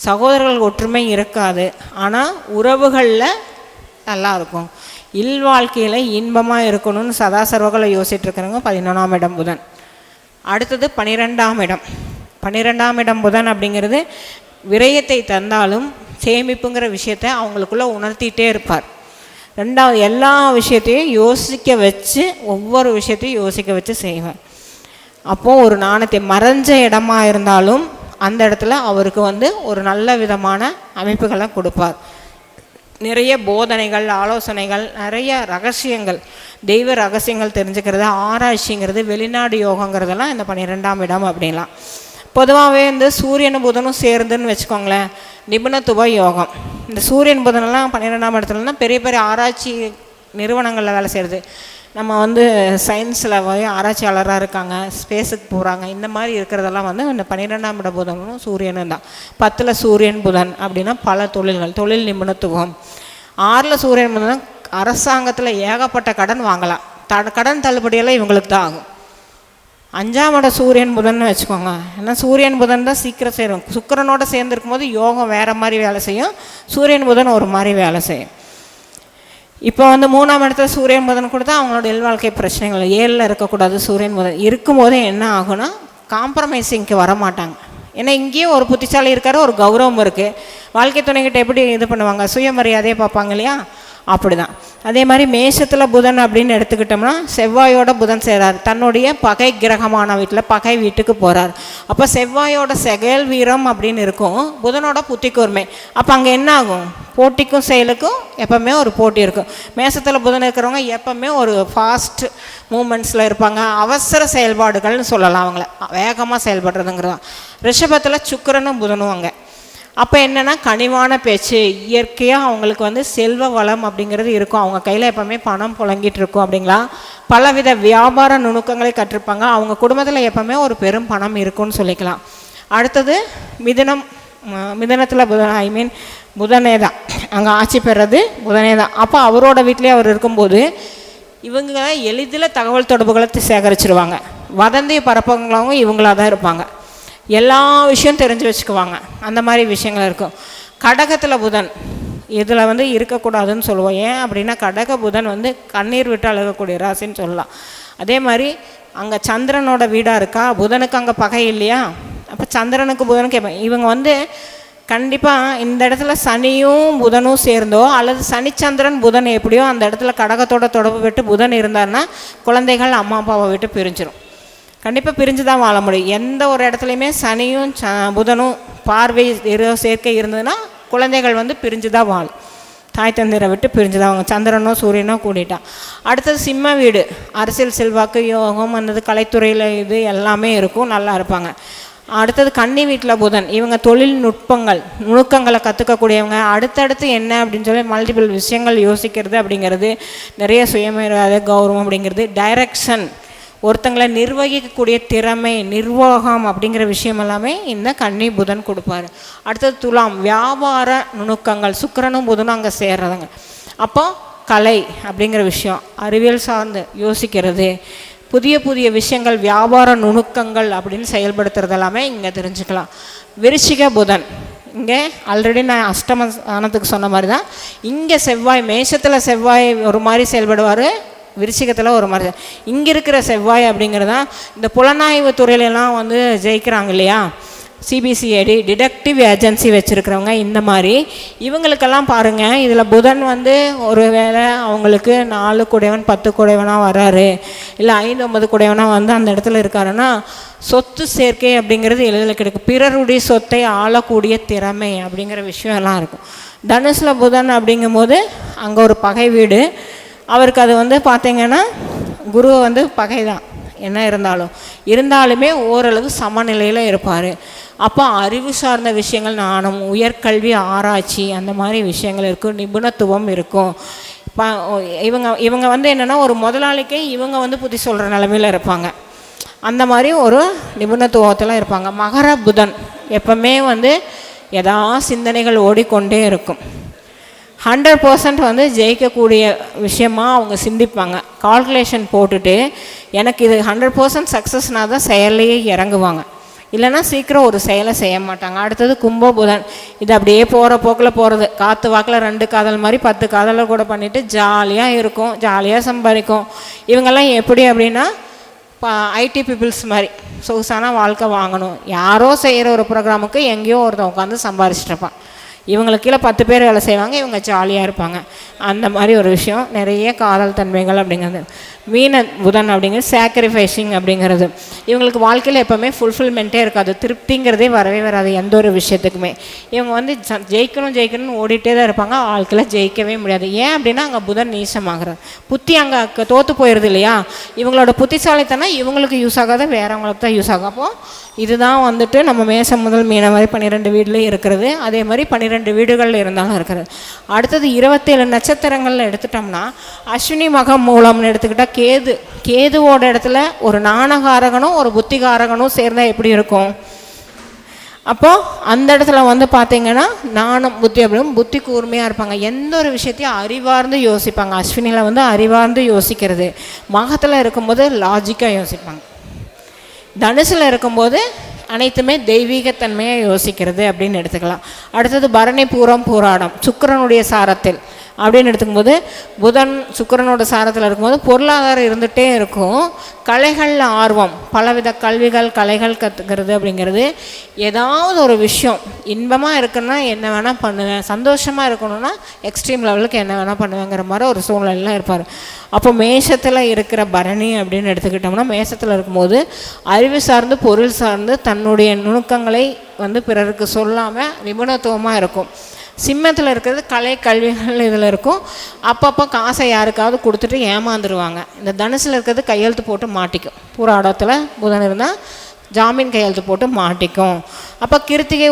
சகோதரர்கள் ஒற்றுமை இருக்காது, ஆனால் உறவுகளில் நல்லா இருக்கும். இல்வாழ்க்கையில் இன்பமாக இருக்கணும்னு சதா சர்வகளை யோசிச்சுட்டு இருக்கிறவங்க 11ஆம் இடம் புதன். அடுத்தது 12ஆம் இடம். 12ஆம் இடம் புதன் அப்படிங்கிறது விரயத்தை தந்தாலும் சேமிப்புங்கிற விஷயத்தை அவங்களுக்குள்ளே உணர்த்திகிட்டே இருப்பார். ரெண்டாவது எல்லா விஷயத்தையும் யோசிக்க வச்சு, ஒவ்வொரு விஷயத்தையும் யோசிக்க வச்சு செய்வார். அப்போது ஒரு நாணயத்தை மறைஞ்ச இடமா இருந்தாலும் அந்த இடத்துல அவருக்கு ஒரு நல்ல விதமான அமைப்புகளை கொடுப்பார். நிறைய போதனைகள், ஆலோசனைகள், நிறைய ரகசியங்கள், தெய்வ ரகசியங்கள் தெரிஞ்சுக்கிறது, ஆராய்ச்சிங்கிறது, வெளிநாடு யோகங்கிறதெல்லாம் இந்த 12ஆம் இடம் அப்படின்லாம். பொதுவாகவே சூரியன் புதனும் சேர்ந்துன்னு வச்சுக்கோங்களேன், நிபுணத்துவ யோகம். இந்த சூரியன் புதனெல்லாம் 12ஆம் இடத்துலனா பெரிய பெரிய ஆராய்ச்சி நிறுவனங்களில் வேலை செய்கிறது. நம்ம சயின்ஸில் போய் ஆராய்ச்சியாளராக இருக்காங்க, ஸ்பேஸுக்கு போகிறாங்க, இந்த மாதிரி இருக்கிறதெல்லாம் இந்த 12ஆம் இட புதனும் சூரியனும் தான். 10ல் சூரியன் புதன் அப்படின்னா பல தொழில்கள், தொழில் நிபுணத்துவம். 6ல் சூரியன் புதன் அரசாங்கத்தில் ஏகப்பட்ட கடன் வாங்கலாம், கடன் தள்ளுபடியெல்லாம் இவங்களுக்கு தான் ஆகும். 5ஆம் இட சூரியன் புதன் வச்சுக்கோங்க. ஏன்னா சூரியன் புதன் தான் சீக்கிரம் சேரும். சுக்கிரனோட சேர்ந்துருக்கும் போது யோகம் வேறு மாதிரி வேலை செய்யும், சூரியன் புதன் ஒரு மாதிரி வேலை செய்யும். இப்போ 3ஆம் இடத்துல சூரியன் புதன் கொடுத்தா அவங்களோட இல்வாழ்க்கை பிரச்சனைகள். 7ல் இருக்கக்கூடாது. சூரியன் புதன் இருக்கும்போது என்ன ஆகுனா காம்ப்ரமைசிங்க்கு வர மாட்டாங்க. ஏன்னா இங்கேயும் ஒரு புத்திசாலி இருக்கார், ஒரு கௌரவம் இருக்குது. வாழ்க்கை துணைக்கிட்ட எப்படி இது பண்ணுவாங்க, சுயமரியாதையை பார்ப்பாங்க இல்லையா, அப்படி தான். அதே மாதிரி மேஷத்தில் புதன் அப்படின்னு எடுத்துக்கிட்டோம்னா செவ்வாயோட புதன் சேரார், தன்னுடைய பகை கிரகமான வீட்டில் பகை வீட்டுக்கு போகிறார். அப்போ செவ்வாயோட செயல் வீரம் அப்படின்னு இருக்கும், புதனோட புத்தி கூர்மை. அப்போ அங்கே என்ன ஆகும், போட்டிக்கும் செயலுக்கும் எப்போவுமே ஒரு போட்டி இருக்கும். மேஷத்தில் புதன் இருக்கிறவங்க எப்போவுமே ஒரு ஃபாஸ்ட் மூமெண்ட்ஸில் இருப்பாங்க, அவசர செயல்பாடுகள்னு சொல்லலாம், அவங்கள வேகமாக செயல்படுறதுங்கிறது தான். ரிஷபத்தில் சுக்கிரனும் புதனும் அங்கே. அப்போ என்னென்னா கனிவான பேச்சு, இயற்கையாக அவங்களுக்கு செல்வ வளம் அப்படிங்கிறது இருக்கும், அவங்க கையில் எப்போவுமே பணம் புழங்கிட்டு இருக்கும் அப்படிங்களா. பலவித வியாபார நுணுக்கங்களை கற்றுருப்பாங்க, அவங்க குடும்பத்தில் எப்போவுமே ஒரு பெரும் பணம் இருக்குன்னு சொல்லிக்கலாம். அடுத்தது மிதனத்தில் புதன், புதனே தான் அங்கே ஆட்சி பெறது, புதனே தான். அப்போ அவரோட வீட்டிலே அவர் இருக்கும்போது இவங்க எளிதில் தகவல் தொடர்புகளை சேகரிச்சிருவாங்க, வதந்தி பரப்பவங்களும் இவங்களாக தான் இருப்பாங்க, எல்லா விஷயம் தெரிஞ்சு வச்சுக்குவாங்க, அந்த மாதிரி விஷயங்கள் இருக்கும். கடகத்தில் புதன் இதில் இருக்கக்கூடாதுன்னு சொல்லுவோம். ஏன் அப்படின்னா கடக புதன் கண்ணீர் விட்டு அழுகக்கூடிய ராசின்னு சொல்லலாம். அதே மாதிரி அங்கே சந்திரனோட வீடாக இருக்கா, புதனுக்கு அங்கே பகை இல்லையா, அப்போ சந்திரனுக்கு புதனுக்கு கேட்பேன். இவங்க கண்டிப்பாக இந்த இடத்துல சனியும் புதனும் சேர்ந்தோ அல்லது சனிச்சந்திரன் புதன் எப்படியோ அந்த இடத்துல கடகத்தோட தொடர்பு விட்டு புதன் இருந்தாருன்னா குழந்தைகள் அம்மா அப்பாவை விட்டு பிரிஞ்சிடும், கண்டிப்பாக பிரிஞ்சு தான் வாழ முடியும். எந்த ஒரு இடத்துலையுமே சனியும் புதனும் பார்வை சேர்க்கை இருந்ததுன்னா குழந்தைகள் பிரிஞ்சு தான் வாழும், தாய் தந்திரை விட்டு பிரிஞ்சு தான் அவங்க சந்திரனோ சூரியனோ கூட்டிட்டான். அடுத்தது சிம்ம வீடு, அரசியல் செல்வாக்கு யோகம் வந்தது, கலைத்துறையில் இது எல்லாமே இருக்கும், நல்லா இருப்பாங்க. அடுத்தது கன்னி வீட்டில் புதன், இவங்க தொழில்நுட்பங்கள் நுணுக்கங்களை கற்றுக்கக்கூடியவங்க, அடுத்தடுத்து என்ன அப்படின்னு சொல்லி மல்டிபிள் விஷயங்கள் யோசிக்கிறது அப்படிங்கிறது, நிறைய சுயமரியாதை கௌரவம் அப்படிங்கிறது, டைரக்ஷன், ஒருத்தங்களை நிர்வகிக்கக்கூடிய திறமை, நிர்வாகம் அப்படிங்கிற விஷயம் எல்லாமே இந்த கன்னி புதன் கொடுப்பாரு. அடுத்தது துலாம், வியாபார நுணுக்கங்கள், சுக்கிரனும் புதனும் அங்கே சேர்றதுங்க. அப்போ கலை அப்படிங்கிற விஷயம், அறிவியல் சார்ந்து யோசிக்கிறது, புதிய புதிய விஷயங்கள், வியாபார நுணுக்கங்கள் அப்படின்னு செயல்படுத்துறது எல்லாமே இங்கே தெரிஞ்சுக்கலாம். விருச்சிக புதன் இங்கே ஆல்ரெடி நான் அஷ்டம ஸ்தானத்துக்கு சொன்ன மாதிரி தான், இங்கே செவ்வாய், மேஷத்தில் செவ்வாய் ஒரு மாதிரி செயல்படுவார், விருச்சிகத்தில் ஒரு மாதிரி. இங்கே இருக்கிற செவ்வாய் அப்படிங்கிறது தான் இந்த புலனாய்வு துறையிலலாம் ஜெயிக்கிறாங்க இல்லையா, சிபிசிஐடி டிடெக்டிவ் ஏஜென்சி வச்சுருக்கிறவங்க, இந்த மாதிரி இவங்களுக்கெல்லாம் பாருங்கள், இதில் புதன் ஒரு வேளை அவங்களுக்கு 4 குடைவன் 10 குடைவனாக வர்றாரு, இல்லை 5 9 குடைவனாக அந்த இடத்துல இருக்காருன்னா சொத்து சேர்க்கை அப்படிங்கிறது எளிதில் கிடைக்கும், பிறருடைய சொத்தை ஆளக்கூடிய திறமை அப்படிங்கிற விஷயம் எல்லாம் இருக்கும். தனுசில் புதன் அப்படிங்கும்போது அங்கே ஒரு பகை வீடு, அவருக்கு அது பார்த்திங்கன்னா குரு பகை தான், என்ன இருந்தாலுமே ஓரளவு சமநிலையில் இருப்பார். அப்போ அறிவு சார்ந்த விஷயங்கள், நாணம், உயர்கல்வி, ஆராய்ச்சி, அந்த மாதிரி விஷயங்கள் இருக்கும், நிபுணத்துவம் இருக்கும். இவங்க என்னென்னா ஒரு முதலாளிக்கு இவங்க புத்தி சொல்கிற நிலமையில் இருப்பாங்க, அந்த மாதிரி ஒரு நிபுணத்துவத்தில் இருப்பாங்க. மகர புதன் எப்பவுமே எதா சிந்தனைகள் ஓடிக்கொண்டே இருக்கும், 100% ஜெயிக்கக்கூடிய விஷயமாக அவங்க சிந்திப்பாங்க, கால்குலேஷன் போட்டுட்டு எனக்கு இது 100% சக்ஸஸ்னால் தான் செயலையே இறங்குவாங்க. இல்லைன்னா சீக்கிரம் ஒரு செயலை செய்ய மாட்டாங்க. அடுத்தது கும்ப புதன், இது அப்படியே போகிற போக்கில் போகிறது, காற்று வாக்கில் 2 காதல் மாதிரி 10 காதலை கூட பண்ணிவிட்டு ஜாலியாக இருக்கும், ஜாலியாக சம்பாதிக்கும். இவங்கெல்லாம் எப்படி அப்படின்னா ஐடி பீப்புள்ஸ் மாதிரி சொகுசான வாழ்க்கை வாங்கணும், யாரோ செய்கிற ஒரு ப்ரோக்ராமுக்கு எங்கேயோ ஒருத்தன் உட்காந்து சம்பாரிச்சிட்டு இருப்பான். இவங்களுக்கு கீழே 10 பேர் வேலை செய்வாங்க, இவங்க ஜாலியாக இருப்பாங்க. அந்த மாதிரி ஒரு விஷயம், நிறைய காதல் தன்மைகள் அப்படிங்கிறது. மீன புதன் அப்படிங்கிறது சாக்ரிஃபைசிங் அப்படிங்கிறது. இவங்களுக்கு வாழ்க்கையில் எப்போவுமே ஃபுல்ஃபில்மெண்ட்டே இருக்காது, திருப்திங்கிறதே வரவே வராது எந்த ஒரு விஷயத்துக்குமே. இவங்க வந்து ஜெயிக்கணும்னு ஓடிட்டே தான் இருப்பாங்க, வாழ்க்கையில் ஜெயிக்கவே முடியாது. ஏன் அப்படின்னா அங்கே புதன் நீசமாகிறார், புத்தி அங்கே தோற்று போயிடுது இல்லையா. இவங்களோட புத்திசாலித்தனம் இவங்களுக்கு யூஸ் ஆகாத, வேறவங்களுக்கு தான் யூஸ் ஆகும். அப்போது இதுதான் வந்துட்டு நம்ம மேசம் முதல் மீனம் வரை 12 வீடுலேயும் இருக்கிறது, அதே மாதிரி 12 வீடுகளில் இருந்தாலும் இருக்கிறது. அடுத்தது 27 நட்சத்திரங்களில் எடுத்துட்டோம்னா அஸ்வினி மகம் மூலம்னு எடுத்துக்கிட்டால் கேதுவோட இடத்துல ஒரு ஞானகாரகனும் ஒரு புத்திகாரகனும் சேர்ந்தால் எப்படி இருக்கும்? அப்போது அந்த இடத்துல வந்து பார்த்திங்கன்னா ஞானம் புத்தி அப்படின்னு புத்தி கூர்மையாக இருப்பாங்க, எந்த ஒரு விஷயத்தையும் அறிவார்ந்து யோசிப்பாங்க. அஸ்வினியில் வந்து அறிவார்ந்து யோசிக்கிறது, மகத்தில் இருக்கும்போது லாஜிக்காக யோசிப்பாங்க, தனுசில் இருக்கும்போது அனைத்துமே தெய்வீகத்தன்மையை யோசிக்கிறது அப்படின்னு எடுத்துக்கலாம். அடுத்தது பரணி பூரம் பூராடம் சுக்கிரனுடைய சாரத்தில் அப்படின்னு எடுத்துக்கும்போது புதன் சுக்கிரனோட சாரத்தில் இருக்கும்போது பொருளாதாரம் இருந்துகிட்டே இருக்கும், கலைகளில் ஆர்வம், பலவித கலைகள் கற்றுக்கிறது அப்படிங்கிறது. ஏதாவது ஒரு விஷயம் இன்பமாக இருக்குன்னா என்ன வேணால் பண்ணுவேன், சந்தோஷமாக இருக்கணும்னா எக்ஸ்ட்ரீம் லெவலுக்கு என்ன வேணால் பண்ணுவேங்கிற மாதிரி ஒரு சூழ்நிலையில் இருப்பார். அப்போ மேஷத்தில் இருக்கிற பரணி அப்படின்னு எடுத்துக்கிட்டோம்னா மேஷத்தில் இருக்கும்போது அறிவு சார்ந்து பொருள் சார்ந்து தன்னுடைய நுணுக்கங்களை வந்து பிறருக்கு சொல்லாமல் நிபுணத்துவமாக இருக்கும். சிம்மத்தில் இருக்கிறது கலை கல்விகள் இதில் இருக்கும், அப்பப்போ காசை யாருக்காவது கொடுத்துட்டு ஏமாந்துருவாங்க. இந்த தனுசில் இருக்கிறது கையெழுத்து போட்டு மாட்டிக்கும், பூராடத்தில் புதன் இருந்தால் ஜாமீன் கையெழுத்து போட்டு மாட்டிக்கும். அப்போ கிருத்திகை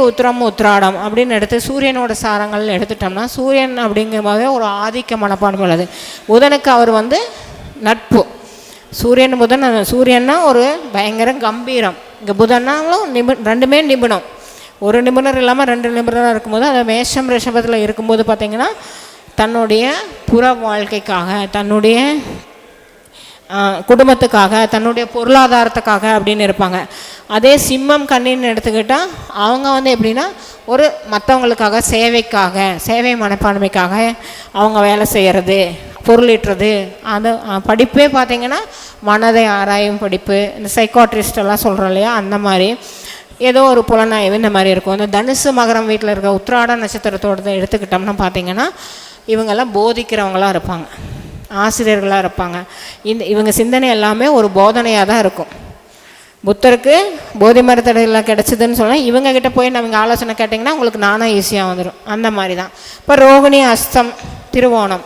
உத்திராடம் அப்படின்னு எடுத்து சூரியனோட சாரங்கள் எடுத்துட்டோம்னா சூரியன் அப்படிங்கும்போதே ஒரு ஆதிக்க மனப்பான்மை உள்ளது. புதனுக்கு அவர் வந்து நட்பு, புதன் சூரியன்னா ஒரு பயங்கர கம்பீரம், இங்கே புதன்னாலும் ரெண்டுமே நிபுணம், ஒரு நிபுணர் இல்லாமல் 2 நிபுணராக இருக்கும்போது அது மேஷம் ரிஷபத்தில் இருக்கும்போது பார்த்திங்கன்னா தன்னுடைய புற வாழ்க்கைக்காக, தன்னுடைய குடும்பத்துக்காக, தன்னுடைய பொருளாதாரத்துக்காக அப்படின்னு இருப்பாங்க. அதே சிம்மம் கன்னின்னு எடுத்துக்கிட்டால் அவங்க வந்து எப்படின்னா ஒரு மற்றவங்களுக்காக சேவைக்காக, சேவை மனப்பான்மைக்காக அவங்க வேலை செய்கிறது, பொருளீட்டுறது. அது படிப்பே பார்த்திங்கன்னா மனதை ஆராயும் படிப்பு, இந்த சைக்காட்ரிஸ்டெல்லாம் சொல்கிறோம் இல்லையா, அந்த மாதிரி ஏதோ ஒரு புலனாய்வு இந்த மாதிரி இருக்கும். இந்த தனுசு மகரம் வீட்டில் இருக்க உத்திராட நட்சத்திரத்தோட எடுத்துக்கிட்டோம்னா பார்த்திங்கன்னா இவங்கெல்லாம் போதிக்கிறவங்களாக இருப்பாங்க, ஆசிரியர்களாக இருப்பாங்க. இவங்க சிந்தனை எல்லாமே ஒரு போதனையாக தான் இருக்கும். புத்தருக்கு போதி மரத்தடையில் கிடச்சிதுன்னு சொன்னால் இவங்ககிட்ட போய் நம்ம ஆலோசனை கேட்டிங்கன்னா உங்களுக்கு நானாக ஈஸியாக வந்துடும், அந்த மாதிரி தான். இப்போ ரோகிணி அஸ்தம் திருவோணம்,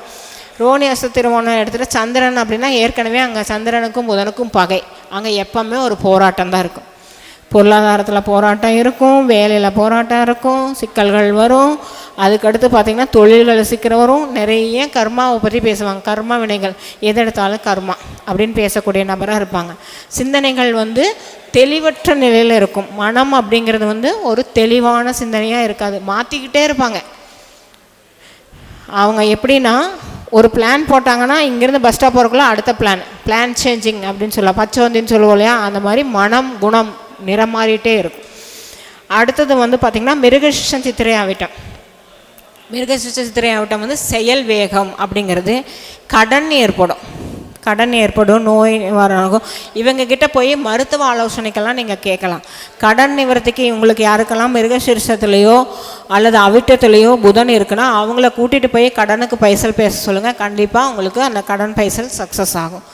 ரோகிணி அஸ்தம் திருவோணம் எடுத்துகிட்டு சந்திரன் அப்படின்னா ஏற்கனவே அங்கே சந்திரனுக்கும் புதனுக்கும் பகை, அங்கே எப்போவுமே ஒரு போராட்டம் தான் இருக்கும். பொருளாதாரத்தில் போராட்டம் இருக்கும், வேலையில் போராட்டம் இருக்கும், சிக்கல்கள் வரும். அதுக்கடுத்து பார்த்திங்கன்னா தொழில்கள் சிக்கிற வரும். நிறைய கர்மாவை பற்றி பேசுவாங்க, கர்மா வினைகள் எது எடுத்தாலும் கர்மா அப்படின்னு பேசக்கூடிய நபராக இருப்பாங்க. சிந்தனைகள் வந்து தெளிவற்ற நிலையில் இருக்கும். மனம் அப்படிங்கிறது வந்து ஒரு தெளிவான சிந்தனையாக இருக்காது, மாற்றிக்கிட்டே இருப்பாங்க. அவங்க எப்படின்னா ஒரு பிளான் போட்டாங்கன்னா இங்கேருந்து பஸ் ஸ்டாப் போகிறக்குள்ள அடுத்த பிளான் சேஞ்சிங் அப்படின்னு சொல்லலாம், பச்சைவந்தின்னு சொல்லுவோம் இல்லையா, அந்த மாதிரி மனம் குணம் நிறம் மாறிட்டே இருக்கும். அடுத்தது வந்து பார்த்திங்கன்னா மிருகசிருஷ்டம் சித்திரை ஆவிட்டம். மிருகசிருஷ்ட சித்திரை ஆவிட்டம் வந்து செயல் வேகம் அப்படிங்கிறது, கடன் ஏற்படும், நோய் நிவாரணம். இவங்கக்கிட்ட போய் மருத்துவ ஆலோசனைக்கெல்லாம் நீங்கள் கேட்கலாம். கடன் நிவர்த்திக்கு உங்களுக்கு யாருக்கெல்லாம் மிருகசிருஷ்டத்துலேயோ அல்லது அவிட்டத்துலேயோ புதன் இருக்குன்னா அவங்கள கூட்டிகிட்டு போய் கடனுக்கு பைசல் பேச சொல்லுங்கள், கண்டிப்பாக உங்களுக்கு அந்த கடன் பைசல் சக்ஸஸ் ஆகும்.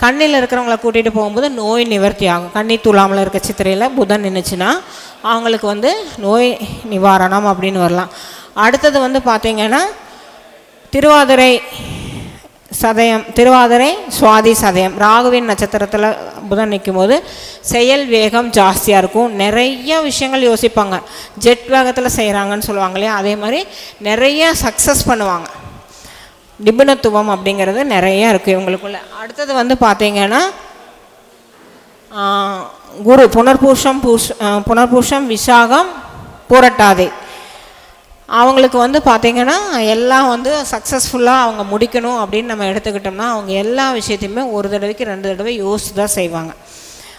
கண்ணில் இருக்கிறவங்கள கூட்டிகிட்டு போகும்போது நோய் நிவர்த்தி ஆகும். கண்ணி துலாமில் இருக்க சித்திரையில் புதன் நின்றுச்சுன்னா அவங்களுக்கு வந்து நோய் நிவாரணம் அப்படின்னு வரலாம். அடுத்தது வந்து பார்த்திங்கன்னா திருவாதிரை சுவாதி சதயம் ராகுவின் நட்சத்திரத்தில் புதன் நிற்கும் போது செயல் வேகம் ஜாஸ்தியாக இருக்கும். நிறைய விஷயங்கள் யோசிப்பாங்க, ஜெட் வேகத்தில் செய்கிறாங்கன்னு சொல்லுவாங்க இல்லையா, அதே மாதிரி நிறைய சக்ஸஸ் பண்ணுவாங்க. நிபுணத்துவம் அப்படிங்கிறது நிறையா இருக்குது இவங்களுக்குள்ள. அடுத்தது வந்து பார்த்திங்கன்னா குரு புனர்பூஷம் விசாகம் பூரட்டாதி, அவங்களுக்கு வந்து பார்த்திங்கன்னா எல்லாம் வந்து சக்ஸஸ்ஃபுல்லாக அவங்க முடிக்கணும் அப்படின்னு நம்ம எடுத்துக்கிட்டோம்னா அவங்க எல்லா விஷயத்தையுமே ஒரு தடவைக்கு 2 தடவை யோசித்து தான் செய்வாங்க.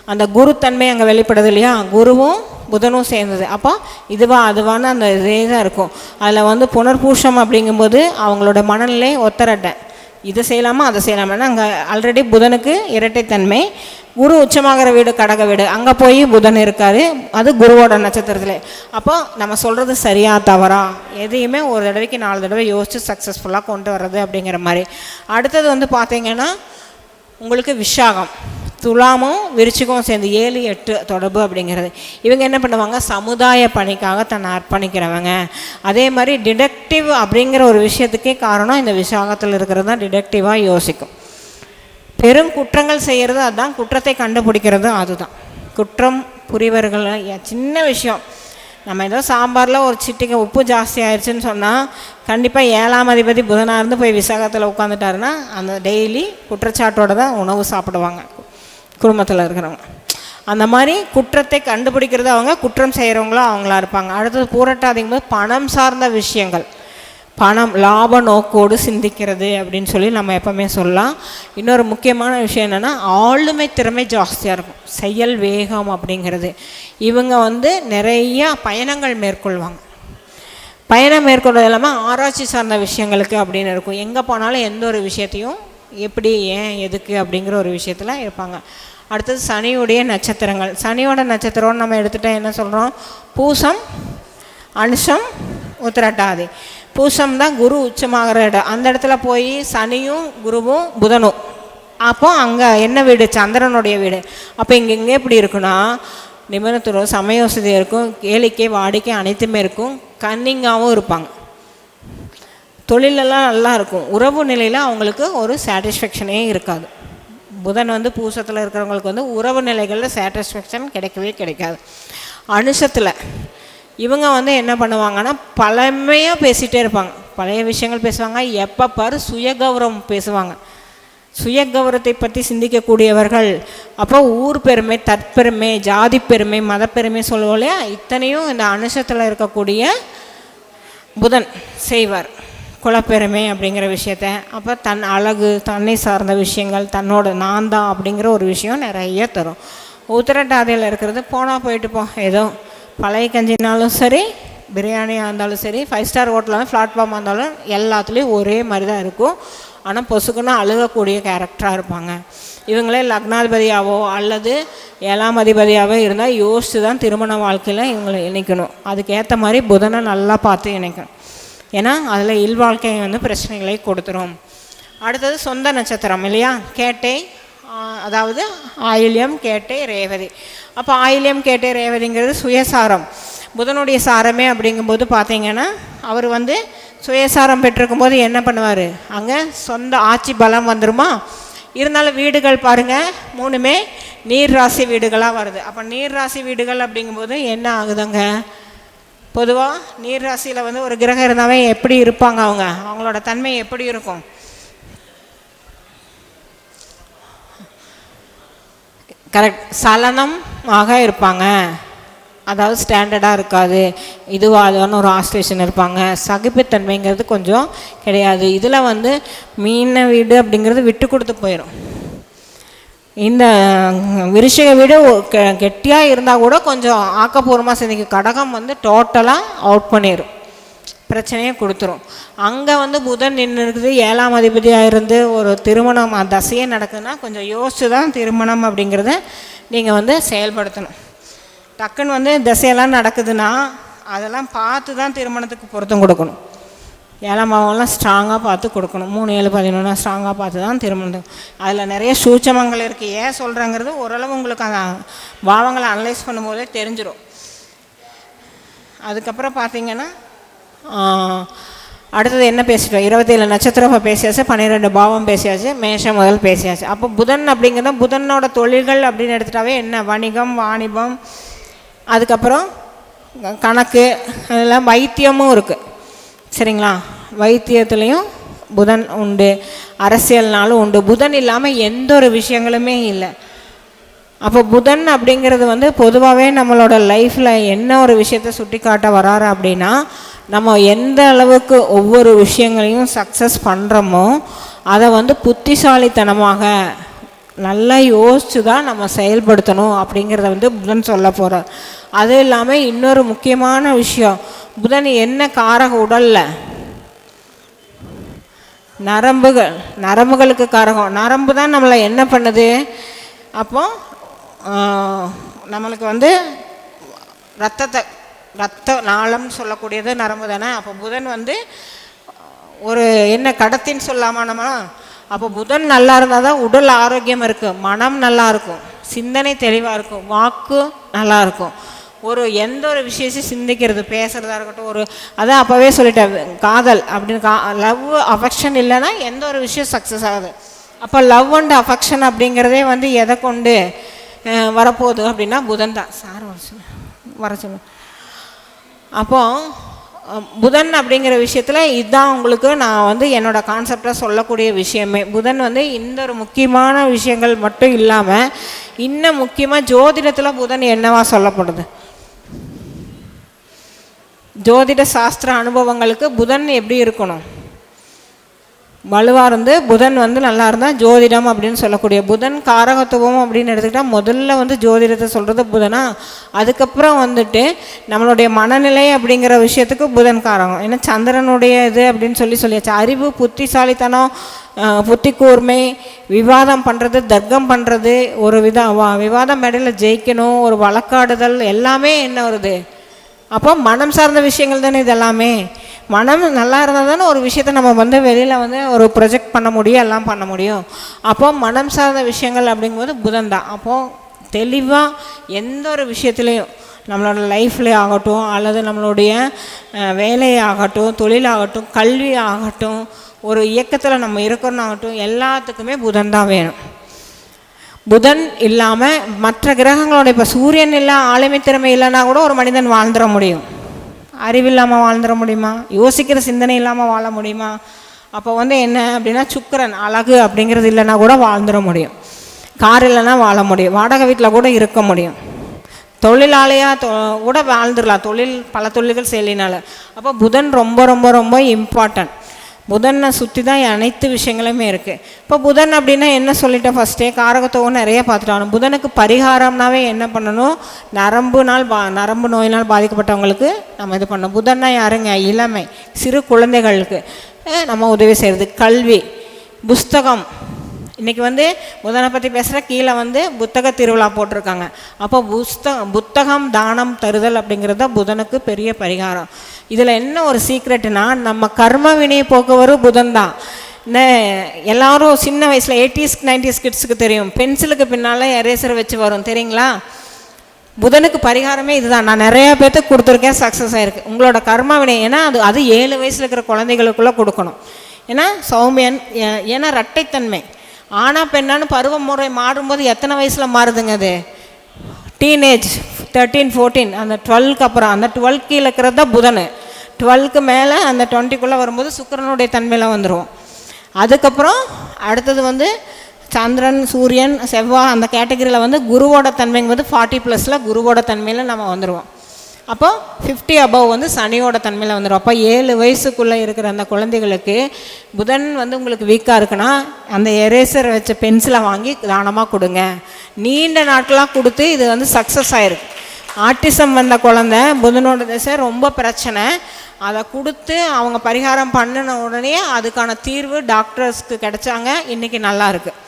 அந்த குருத்தன்மை அங்கே வெளிப்படுது இல்லையா, குருவும் புதனும் சேர்ந்தது. அப்போ இதுவா அதுவான அந்த இதே தான் இருக்கும். அதில் வந்து புனர்பூஷம் அப்படிங்கும்போது அவங்களோட மனநிலை ஒத்தரட்டை, இதை செய்யலாமா அதை செய்யலாமா. அங்கே ஆல்ரெடி புதனுக்கு இரட்டைத்தன்மை. குரு உச்சமாகிற வீடு கடக வீடு, அங்கே போய் புதன் இருக்கார், அது குருவோட நட்சத்திரத்தில். அப்போ நம்ம சொல்கிறது சரியா தவறா எதையுமே ஒரு தடவைக்கு 4 தடவை யோசித்து சக்ஸஸ்ஃபுல்லாக கொண்டு வர்றது அப்படிங்கிற மாதிரி. அடுத்தது வந்து பார்த்திங்கன்னா உங்களுக்கு விஷாகம், துலாமும் விருச்சிகம் சேர்ந்து 7, 8 தொடர்பு அப்படிங்கிறது. இவங்க என்ன பண்ணுவாங்க, சமுதாய பணிக்காக தன்னை அர்ப்பணிக்கிறவங்க. அதே மாதிரி டிடெக்டிவ் அப்படிங்கிற ஒரு விஷயத்துக்கே காரணம் இந்த விசாகத்தில் இருக்கிறது தான். டிடெக்டிவாக யோசிக்கும், பெரும் குற்றங்கள் செய்கிறது அதுதான், குற்றத்தை கண்டுபிடிக்கிறது அதுதான். குற்றம் புரிவர்கள் சின்ன விஷயம், நம்ம ஏதோ சாம்பாரில் ஒரு சிட்டிக்கு உப்பு ஜாஸ்தி ஆயிடுச்சுன்னு சொன்னால் கண்டிப்பாக 7ஆம் அதிபதி புதனாக இருந்து போய் விசாகத்தில் உட்காந்துட்டாருன்னா அந்த டெய்லி குற்றச்சாட்டோடு தான் உணவு சாப்பிடுவாங்க குடும்பத்தில் இருக்கிறவங்க. அந்த மாதிரி குற்றத்தை கண்டுபிடிக்கிறது அவங்க, குற்றம் செய்கிறவங்களும் அவங்களா இருப்பாங்க. அடுத்தது பூரட்டாதிங்கும்போது பணம் சார்ந்த விஷயங்கள், பணம் லாப நோக்கோடு சிந்திக்கிறது அப்படின்னு சொல்லி நம்ம எப்போவுமே சொல்லலாம். இன்னொரு முக்கியமான விஷயம் என்னென்னா ஆளுமை திறமை ஜாஸ்தியாக இருக்கும், செயல் வேகம் அப்படிங்கிறது. இவங்க வந்து நிறையா பயணங்கள் மேற்கொள்வாங்க. பயணம் மேற்கொள்வது இல்லாமல் ஆராய்ச்சி சார்ந்த விஷயங்களுக்கு அப்படின்னு இருக்கும். எங்கே போனாலும் எந்த ஒரு விஷயத்தையும் எப்படி ஏன் எதுக்கு அப்படிங்கிற ஒரு விஷயத்தில் இருப்பாங்க. அடுத்தது சனியுடைய நட்சத்திரங்கள். சனியோட நட்சத்திரம்னு நம்ம எடுத்துகிட்டா என்ன சொல்கிறோம், பூசம், அனுஷம், உத்திரட்டாதி. பூசம் தான் குரு உச்சமாகிற இடம், அந்த இடத்துல போய் சனியும் குருவும் புதனும், அப்போ அங்கே என்ன வீடு, சந்திரனுடைய வீடு. அப்போ இங்கே எப்படி இருக்குன்னா நிபுணத்துவம், சமய வசதி இருக்கும், கேளிக்கை வாடிக்கை அனைத்துமே இருக்கும், கன்னிங்காகவும் இருப்பாங்க, தொழிலெல்லாம் நல்லா இருக்கும். உறவு நிலையில் அவங்களுக்கு ஒரு சாட்டிஸ்ஃபேக்ஷனே இருக்காது. புதன் வந்து பூசத்தில் இருக்கிறவங்களுக்கு வந்து உறவு நிலைகளில் சாட்டிஸ்ஃபேக்ஷன் கிடைக்கவே கிடைக்காது. அனுஷத்தில் இவங்க வந்து என்ன பண்ணுவாங்கன்னா பழமையாக பேசிகிட்டே இருப்பாங்க, பழைய விஷயங்கள் பேசுவாங்க, எப்போ பாரு சுயகௌரவம் பேசுவாங்க, சுயகௌரவத்தை பற்றி சிந்திக்கக்கூடியவர்கள். அப்போ ஊர் பெருமை, தற்பெருமை, ஜாதி பெருமை, மதப்பெருமை சொல்லுவோம் இல்லையா, இத்தனையும் இந்த அனுஷத்தில் இருக்கக்கூடிய புதன் செய்வார், குலப்பெருமை அப்படிங்கிற விஷயத்த. அப்போ தன் அழகு, தன்னை சார்ந்த விஷயங்கள், தன்னோட நான் தான் அப்படிங்கிற ஒரு விஷயம் நிறைய தரும். உத்திரட்டாதியில் இருக்கிறது போனால் போயிட்டு போ, ஏதோ பழைய கஞ்சினாலும் சரி, பிரியாணியாக இருந்தாலும் சரி, 5 ஸ்டார் ஹோட்டலாக பிளாட்ஃபார்மாக இருந்தாலும் எல்லாத்துலேயும் ஒரே மாதிரி தான் இருக்கும். ஆனால் பொசுக்குன்னா அழுகக்கூடிய கேரக்டராக இருப்பாங்க. இவங்களே லக்னாதிபதியாவோ அல்லது 7ஆம் அதிபதியாகவோ இருந்தால் யோசித்து தான் திருமண வாழ்க்கையில் இவங்களை இணைக்கணும். அதுக்கேற்ற மாதிரி புதனை நல்லா பார்த்து இணைக்கணும், ஏன்னா அதில் இல்வாழ்க்கை வந்து பிரச்சனைகளை கொடுத்துரும். அடுத்தது சொந்த நட்சத்திரம் இல்லையா, கேட்டை, அதாவது ஆயில்யம், கேட்டை, ரேவதி. அப்போ ஆயில்யம், கேட்டை, ரேவதிங்கிறது சுயசாரம், புதனுடைய சாரமே. அப்படிங்கும்போது பார்த்தீங்கன்னா அவர் வந்து சுயசாரம் பெற்றிருக்கும் போது என்ன பண்ணுவார், அங்கே சொந்த ஆட்சி பலம் வந்துருமா. இருந்தாலும் வீடுகள் பாருங்கள் 3மே நீர் ராசி வீடுகளாக வருது. அப்போ நீர் ராசி வீடுகள் அப்படிங்கும்போது என்ன ஆகுதுங்க, பொதுவாக நீர் ராசியில் வந்து ஒரு கிரகம் இருந்தாவே எப்படி இருப்பாங்க, அவங்களோட தன்மை எப்படி இருக்கும், கரெக்ட் சலனமாக இருப்பாங்க, அதாவது ஸ்டாண்டர்டாக இருக்காது, இதுவாதுன்னு ஒரு ஆஸ்ட்ரேஷன் இருப்பாங்க. சகிப்புத்தன்மைங்கிறது கொஞ்சம் கிடையாது. இதில் வந்து மீன வீடு அப்படிங்கிறது விட்டு கொடுத்து போயிடும். இந்த விருஷிக வீடு கெட்டியாக இருந்தால் கூட கொஞ்சம் ஆக்கப்பூர்வமாக சிந்திக்கும். கடகம் வந்து டோட்டலாக அவுட் பண்ணிடும், பிரச்சனையை கொடுத்துரும். அங்கே வந்து புதன் நின்று இருக்குது, 7ஆம் அதிபதியாக இருந்து ஒரு திருமணம் தசையே நடக்குதுன்னா கொஞ்சம் யோசித்து தான் திருமணம் அப்படிங்கிறத நீங்கள் வந்து செயல்படுத்தணும். டக்குன்னு வந்து தசையெல்லாம் நடக்குதுன்னா அதெல்லாம் பார்த்து தான் திருமணத்துக்கு பொருத்தம் கொடுக்கணும். 7ஆம் பாவம்லாம் ஸ்ட்ராங்காக பார்த்து கொடுக்கணும். 3, 7, 11 ஸ்ட்ராங்காக பார்த்து தான் திருமணம். அதில் நிறைய சூட்சமங்கள் இருக்குது. ஏன் சொல்கிறேங்கிறது ஓரளவு உங்களுக்கு அந்த பாவங்களை அனலைஸ் பண்ணும்போதே தெரிஞ்சிடும். அதுக்கப்புறம் பார்த்தீங்கன்னா அடுத்தது என்ன பேசிட்டோம், 27 நட்சத்திரம் பேசியாச்சு, 12 பாவம் பேசியாச்சு, மேஷம் முதல் பேசியாச்சு. அப்போ புதன் அப்படிங்கிறது புதனோட தொழில்கள் அப்படின்னு எடுத்துட்டாவே என்ன, வணிகம், வாணிபம், அதுக்கப்புறம் கணக்கு, அதெல்லாம் வைத்தியமும் இருக்குது சரிங்களா. வைத்தியத்துலேயும் புதன் உண்டு, அரசியல்னாலும் உண்டு. புதன் இல்லாமல் எந்த ஒரு விஷயங்களுமே இல்லை. அப்போ புதன் அப்படிங்கிறது வந்து பொதுவாகவே நம்மளோட லைஃப்பில் என்ன ஒரு விஷயத்தை சுட்டி காட்ட வராரு அப்படின்னா, நம்ம எந்த அளவுக்கு ஒவ்வொரு விஷயங்களையும் சக்ஸஸ் பண்ணுறோமோ அதை வந்து புத்திசாலித்தனமாக நல்லா யோசித்து தான் நம்ம செயல்படுத்தணும் அப்படிங்கிறத வந்து புதன் சொல்ல போகிறார். அது இல்லாமல் இன்னொரு முக்கியமான விஷயம், புதன் என்ன காரக உடலில் நரம்புகளுக்கு காரகம். நரம்பு தான் நம்மளை என்ன பண்ணுது, அப்போ நம்மளுக்கு வந்து ரத்த நாளம்னு சொல்லக்கூடியது நரம்பு தானே. அப்போ புதன் வந்து ஒரு என்ன கடத்தின்னு சொல்லாமா நம்ம. அப்போ புதன் நல்லா இருந்தால் தான் உடல் ஆரோக்கியம் இருக்குது, மனம் நல்லா இருக்கும், சிந்தனை தெளிவாக இருக்கும், வாக்கு நல்லா இருக்கும். ஒரு எந்த ஒரு விஷயத்தையும் சிந்திக்கிறது, பேசுகிறதா இருக்கட்டும், ஒரு அதான் அப்போவே சொல்லிட்டேன், காதல் அப்படின்னு லவ் அஃபெக்ஷன் இல்லைன்னா எந்த ஒரு விஷயம் சக்ஸஸ் ஆகுது. அப்போ லவ் அண்ட் அஃபெக்ஷன் அப்படிங்கிறதே வந்து எதை கொண்டு வரப்போகுது அப்படின்னா புதன் தான். சார் வர சொல்லு. அப்போது புதன் அப்படிங்கிற விஷயத்தில் இதுதான் உங்களுக்கு நான் வந்து என்னோடய கான்செப்டாக சொல்லக்கூடிய விஷயமே. புதன் வந்து இந்த ஒரு முக்கியமான விஷயங்கள் மட்டும் இல்லாமல் இன்னும் முக்கியமாக ஜோதிடத்தில் புதன் என்னவா சொல்லப்படுது, ஜோதிட சாஸ்திர அனுபவங்களுக்கு புதன் எப்படி இருக்கணும், வலுவாக இருந்து புதன் வந்து நல்லா இருந்தால் ஜோதிடம் அப்படின்னு சொல்லக்கூடிய புதன் காரகத்துவம் அப்படின்னு எடுத்துக்கிட்டால் முதல்ல வந்து ஜோதிடத்தை சொல்கிறது புதனா. அதுக்கப்புறம் வந்துட்டு நம்மளுடைய மனநிலை அப்படிங்கிற விஷயத்துக்கு புதன் காரகம். ஏன்னா சந்திரனுடைய இது அப்படின்னு சொல்லியாச்சு. அறிவு, புத்திசாலித்தனம், புத்தி கூர்மை, விவாதம் பண்ணுறது, தர்க்கம் பண்ணுறது, ஒரு விவாதம் மேடையில் ஜெயிக்கணும், ஒரு வழக்காடுதல், எல்லாமே என்ன வருது, அப்போ மனம் சார்ந்த விஷயங்கள் தானே இதெல்லாமே. மனம் நல்லா இருந்தால் தானே ஒரு விஷயத்தை நம்ம வந்து வெளியில் வந்து ஒரு ப்ரொஜெக்ட் பண்ண முடியும், எல்லாம் பண்ண முடியும். அப்போ மனம் சார்ந்த விஷயங்கள் அப்படிங்கும்போது புதன் தான். அப்போது தெளிவாக எந்த ஒரு விஷயத்துலேயும் நம்மளோட லைஃப்லேயே ஆகட்டும், அல்லது நம்மளுடைய வேலையாகட்டும், தொழிலாகட்டும், கல்வி ஆகட்டும், ஒரு இயக்கத்தில் நம்ம இருக்கிறோன்னாகட்டும், எல்லாத்துக்குமே புதன் தான் வேணும். புதன் இல்லாமல் மற்ற கிரகங்களோட இப்போ சூரியன் இல்லை, ஆளுமை திறமை இல்லைன்னா கூட ஒரு மனிதன் வாழ்ந்துட முடியும். அறிவில்லாமல் வாழ்ந்துட முடியுமா, யோசிக்கிற சிந்தனை இல்லாமல் வாழ முடியுமா? அப்போ வந்து என்ன அப்படின்னா சுக்கிரன் அழகு அப்படிங்கிறது இல்லைன்னா கூட வாழ்ந்துட முடியும். கார் இல்லைன்னா வாழ முடியும், வாடகை வீட்டில் கூட இருக்க முடியும், தொழிலாளியாக கூட வாழ்ந்துடலாம், பல தொழில்கள் செய்யலினால. அப்போ புதன் ரொம்ப ரொம்ப ரொம்ப இம்பார்ட்டன்ட். புதனை சுற்றி தான் அனைத்து விஷயங்களுமே இருக்குது. இப்போ புதன் அப்படின்னா என்ன சொல்லிட்டேன் ஃபஸ்ட்டே, காரகத்துவம் நிறைய பார்த்துட்டோம். புதனுக்கு பரிகாரம்னாவே என்ன பண்ணணும், நரம்பு நோயினால் பாதிக்கப்பட்டவங்களுக்கு நம்ம இது பண்ணணும். புதன்னா யாருங்க, இளமை, சிறு குழந்தைகளுக்கு நம்ம உதவி செய்கிறது, கல்வி, புஸ்தகம். இன்றைக்கி வந்து புதனை பற்றி பேசுகிற கீழே வந்து புத்தக திருவிழா போட்டிருக்காங்க. அப்போ புத்தகம் தானம் தருதல் அப்படிங்கிறது தான் புதனுக்கு பெரிய பரிகாரம். இதில் என்ன ஒரு சீக்ரெட்டுனா, நம்ம கர்ம வினை போக்குவரு புதன் தான். எல்லாரும் சின்ன வயசில் 80s 90s கிட்ஸுக்கு தெரியும், பென்சிலுக்கு பின்னால் எரேசர் வச்சு வரும் தெரியுங்களா. புதனுக்கு பரிகாரமே இதுதான். நான் நிறையா பேர்த்துக்கு கொடுத்துருக்கேன், சக்ஸஸ் ஆகிருக்கு. உங்களோட கர்ம வினை ஏன்னா அது 7 வயசில் இருக்கிற குழந்தைகளுக்குள்ளே கொடுக்கணும். ஏன்னா சௌமியன், ஏன்னா இரட்டைத்தன்மை, ஆனா பெண்ணான்னு பருவமுறை மாறும்போது எத்தனை வயசில் மாறுதுங்க அது, டீனேஜ் 13 14, அந்த 12க்கு அப்புறம், அந்த 12 கீழே இருக்கிறது தான் புதன். 12க்கு மேலே அந்த 20க்குள்ளே வரும்போது சுக்கிரனுடைய தன்மையில் வந்துடுவோம். அதுக்கப்புறம் அடுத்தது வந்து சந்திரன், சூரியன், செவ்வாய், அந்த கேட்டகரியில் வந்து குருவோட தன்மைங்கிறது 40+ குருவோட தன்மையில் நம்ம வந்துடுவோம். அப்போ 50 above வந்து சனியோட தன்மையில் வந்துடும். அப்போ 7 வயசுக்குள்ளே இருக்கிற அந்த குழந்தைகளுக்கு புதன் வந்து உங்களுக்கு வீக்காக இருக்குன்னா அந்த எரேசர் வச்ச பென்சிலை வாங்கி தானமாக கொடுங்க. நீண்ட நாட்களாக கொடுத்து இது வந்து சக்ஸஸ் ஆகிருக்கு. ஆட்டிசம் வந்த குழந்தை புதனோட திசை ரொம்ப பிரச்சனை, அதை கொடுத்து அவங்க பரிகாரம் பண்ணின உடனே அதுக்கான தீர்வு டாக்டர்ஸ்க்கு கிடைச்சாங்க, இன்றைக்கி நல்லா இருக்குது.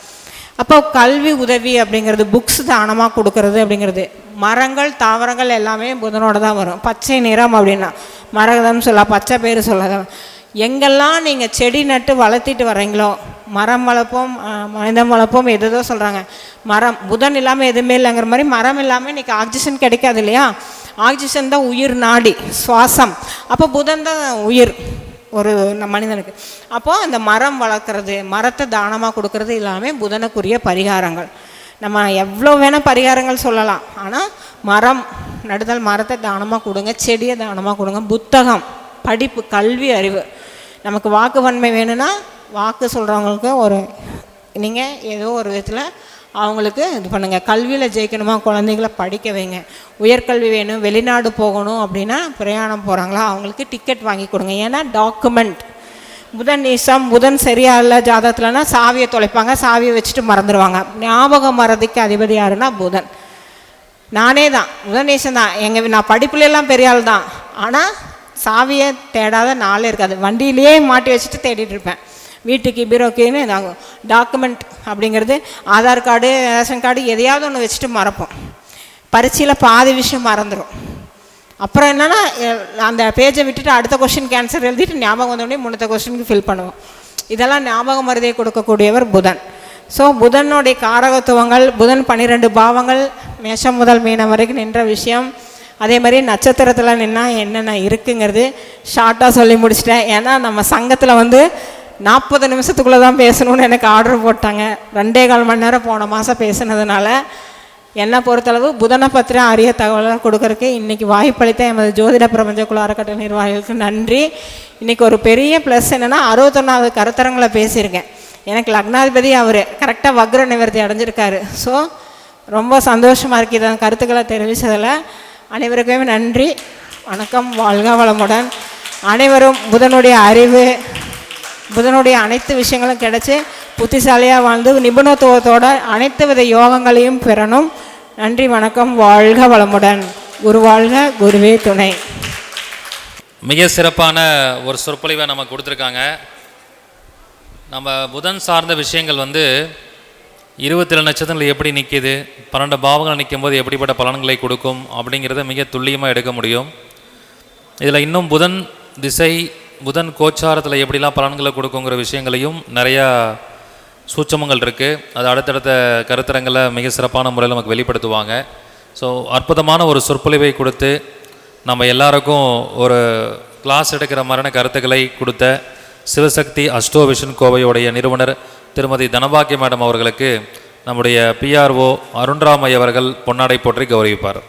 அப்போ கல்வி உதவி அப்படிங்கிறது, புக்ஸ் தானமாக கொடுக்கறது அப்படிங்கிறது, மரங்கள் தாவரங்கள் எல்லாமே புதனோட தான் வரும். பச்சை நிறம் அப்படின்னா மரகதம் சொல்லலாம், பச்சை பேர் சொல்லாத. எங்கெல்லாம் நீங்கள் செடி நட்டு வளர்த்திட்டு வர்றீங்களோ, மரம் வளர்ப்போம், மனிதம் வளர்ப்போம், எதோ சொல்கிறாங்க. மரம் புதன் இல்லாமல் எதுவுமே இல்லைங்கிற மாதிரி, மரம் இல்லாமல் இன்றைக்கி ஆக்சிஜன் கிடைக்காது இல்லையா. ஆக்சிஜன் தான் உயிர் நாடி, சுவாசம். அப்போ புதன் தான் உயிர் ஒரு மனிதனுக்கு. அப்போது அந்த மரம் வளர்க்குறது, மரத்தை தானமாக கொடுக்கறது எல்லாமே புதனுக்குரிய பரிகாரங்கள். நம்ம எவ்வளோ வேணால் பரிகாரங்கள் சொல்லலாம், ஆனால் மரம் நடுதல், மரத்தை தானமாக கொடுங்க, செடியை தானமாக கொடுங்க. புத்தகம், படிப்பு, கல்வி, அறிவு. நமக்கு வாக்கு வன்மை வேணும்னா வாக்கு சொல்கிறவங்களுக்கு ஒரு நீங்கள் ஏதோ ஒரு விதத்தில் அவங்களுக்கு இது பண்ணுங்கள். கல்வியில் ஜெயிக்கணுமா, குழந்தைகளை படிக்க வைங்க. உயர்கல்வி வேணும், வெளிநாடு போகணும் அப்படின்னா பிரயாணம் போகிறாங்களா, அவங்களுக்கு டிக்கெட் வாங்கி கொடுங்க. ஏன்னா டாக்குமெண்ட், புதன் நீசம், புதன் சரியா இல்லை ஜாதகத்துலனா சாவியை தொலைப்பாங்க, சாவியை வச்சுட்டு மறந்துடுவாங்க. ஞாபகம் மறதிக்கு அதிபதி யாருன்னா புதன். நானே தான் புதன் நீசம் தான், நான் படிப்புலாம் பெரிய ஆள் தான், ஆனால் சாவியை தேடாத நாளே இருக்காது. வண்டியிலேயே மாட்டி வச்சுட்டு தேடிட்டு இருப்பேன். வீட்டுக்கு பீரோக்குன்னு இதாகும். டாக்குமெண்ட் அப்படிங்கிறது ஆதார் கார்டு, ரேஷன் கார்டு எதையாவது ஒன்று வச்சுட்டு மறப்போம். பரீட்சையில் பாதி விஷயம் மறந்துடும். அப்புறம் என்னென்னா அந்த பேஜை விட்டுட்டு அடுத்த கொஸ்டின் கேன்சர் எழுதிட்டு ஞாபகம் வந்தோடனே முன்னத்த கொஸ்டினுக்கு ஃபில் பண்ணுவோம். இதெல்லாம் ஞாபக மருதியை கொடுக்கக்கூடியவர் புதன். ஸோ புதனுடைய காரகத்துவங்கள், புதன் 12 பாவங்கள் மேஷம் முதல் மீனம் வரைக்கும் நின்ற விஷயம், அதே மாதிரி நட்சத்திரத்தில் நின்னா என்னென்ன இருக்குங்கிறது ஷார்ட்டாக சொல்லி முடிச்சிட்டேன். ஏன்னா நம்ம சங்கத்தில் வந்து 40 நிமிஷத்துக்குள்ளே தான் பேசணும்னு எனக்கு ஆர்டர் போட்டாங்க. 2.25 மணி நேரம் போன மாதம் பேசுனதுனால என்னை பொறுத்தளவு புதனை பற்றின அரிய தகவலாக கொடுக்கறதுக்கு இன்றைக்கி வாய்ப்பளித்த எமது ஜோதிட பிரபஞ்ச குழு அறக்கட்டளை நிர்வாகிகளுக்கு நன்றி. இன்றைக்கி ஒரு பெரிய ப்ளஸ் என்னென்னா 61வது கருத்தரங்களை பேசியிருக்கேன். எனக்கு லக்னாதிபதி அவர் கரெக்டாக வக்ர நிவர்த்தி அடைஞ்சிருக்காரு. ஸோ ரொம்ப சந்தோஷமாக இருக்குது இதன் கருத்துக்களை தெரிவித்ததில். அனைவருக்குமே நன்றி, வணக்கம், வாழ்க வளமுடன். அனைவரும் புதனுடைய அறிவு, புதனுடைய அனைத்து விஷயங்களும் கிடைச்சி புத்திசாலியாக வாழ்ந்து நிபுணத்துவத்தோட அனைத்து வித யோகங்களையும் பெறணும். நன்றி, வணக்கம், வாழ்க வளமுடன். குரு வாழ்க, குருவே துணை. மிக சிறப்பான ஒரு சொற்பொழிவை நம்ம கொடுத்துருக்காங்க. நம்ம புதன் சார்ந்த விஷயங்கள் வந்து 27 நட்சத்திரங்கள் எப்படி நிற்கிது, 12 பாவங்கள் நிற்கும் போது எப்படிப்பட்ட பலன்களை கொடுக்கும் அப்படிங்கிறத மிக துல்லியமாக எடுக்க முடியும். இதில் இன்னும் புதன் திசை, புதன் கோச்சாரத்தில் எப்படிலாம் பலன்களை கொடுக்குங்கிற விஷயங்களையும் நிறையா சூட்சமங்கள் இருக்குது. அது அடுத்தடுத்த கருத்தரங்களை மிக சிறப்பான முறையில் நமக்கு வெளிப்படுத்துவாங்க. ஸோ அற்புதமான ஒரு சொற்பொழிவை கொடுத்து நம்ம எல்லாருக்கும் ஒரு கிளாஸ் எடுக்கிற மாதிரியான கருத்துக்களை கொடுத்த சிவசக்தி அஸ்ட்ரோவிஷன் கோவையுடைய நிறுவனர் திருமதி தனபாக்கிய மேடம் அவர்களுக்கு நம்முடைய PRO அருண்ராமை அவர்கள் பொன்னாடை போற்றி கௌரவிப்பார்.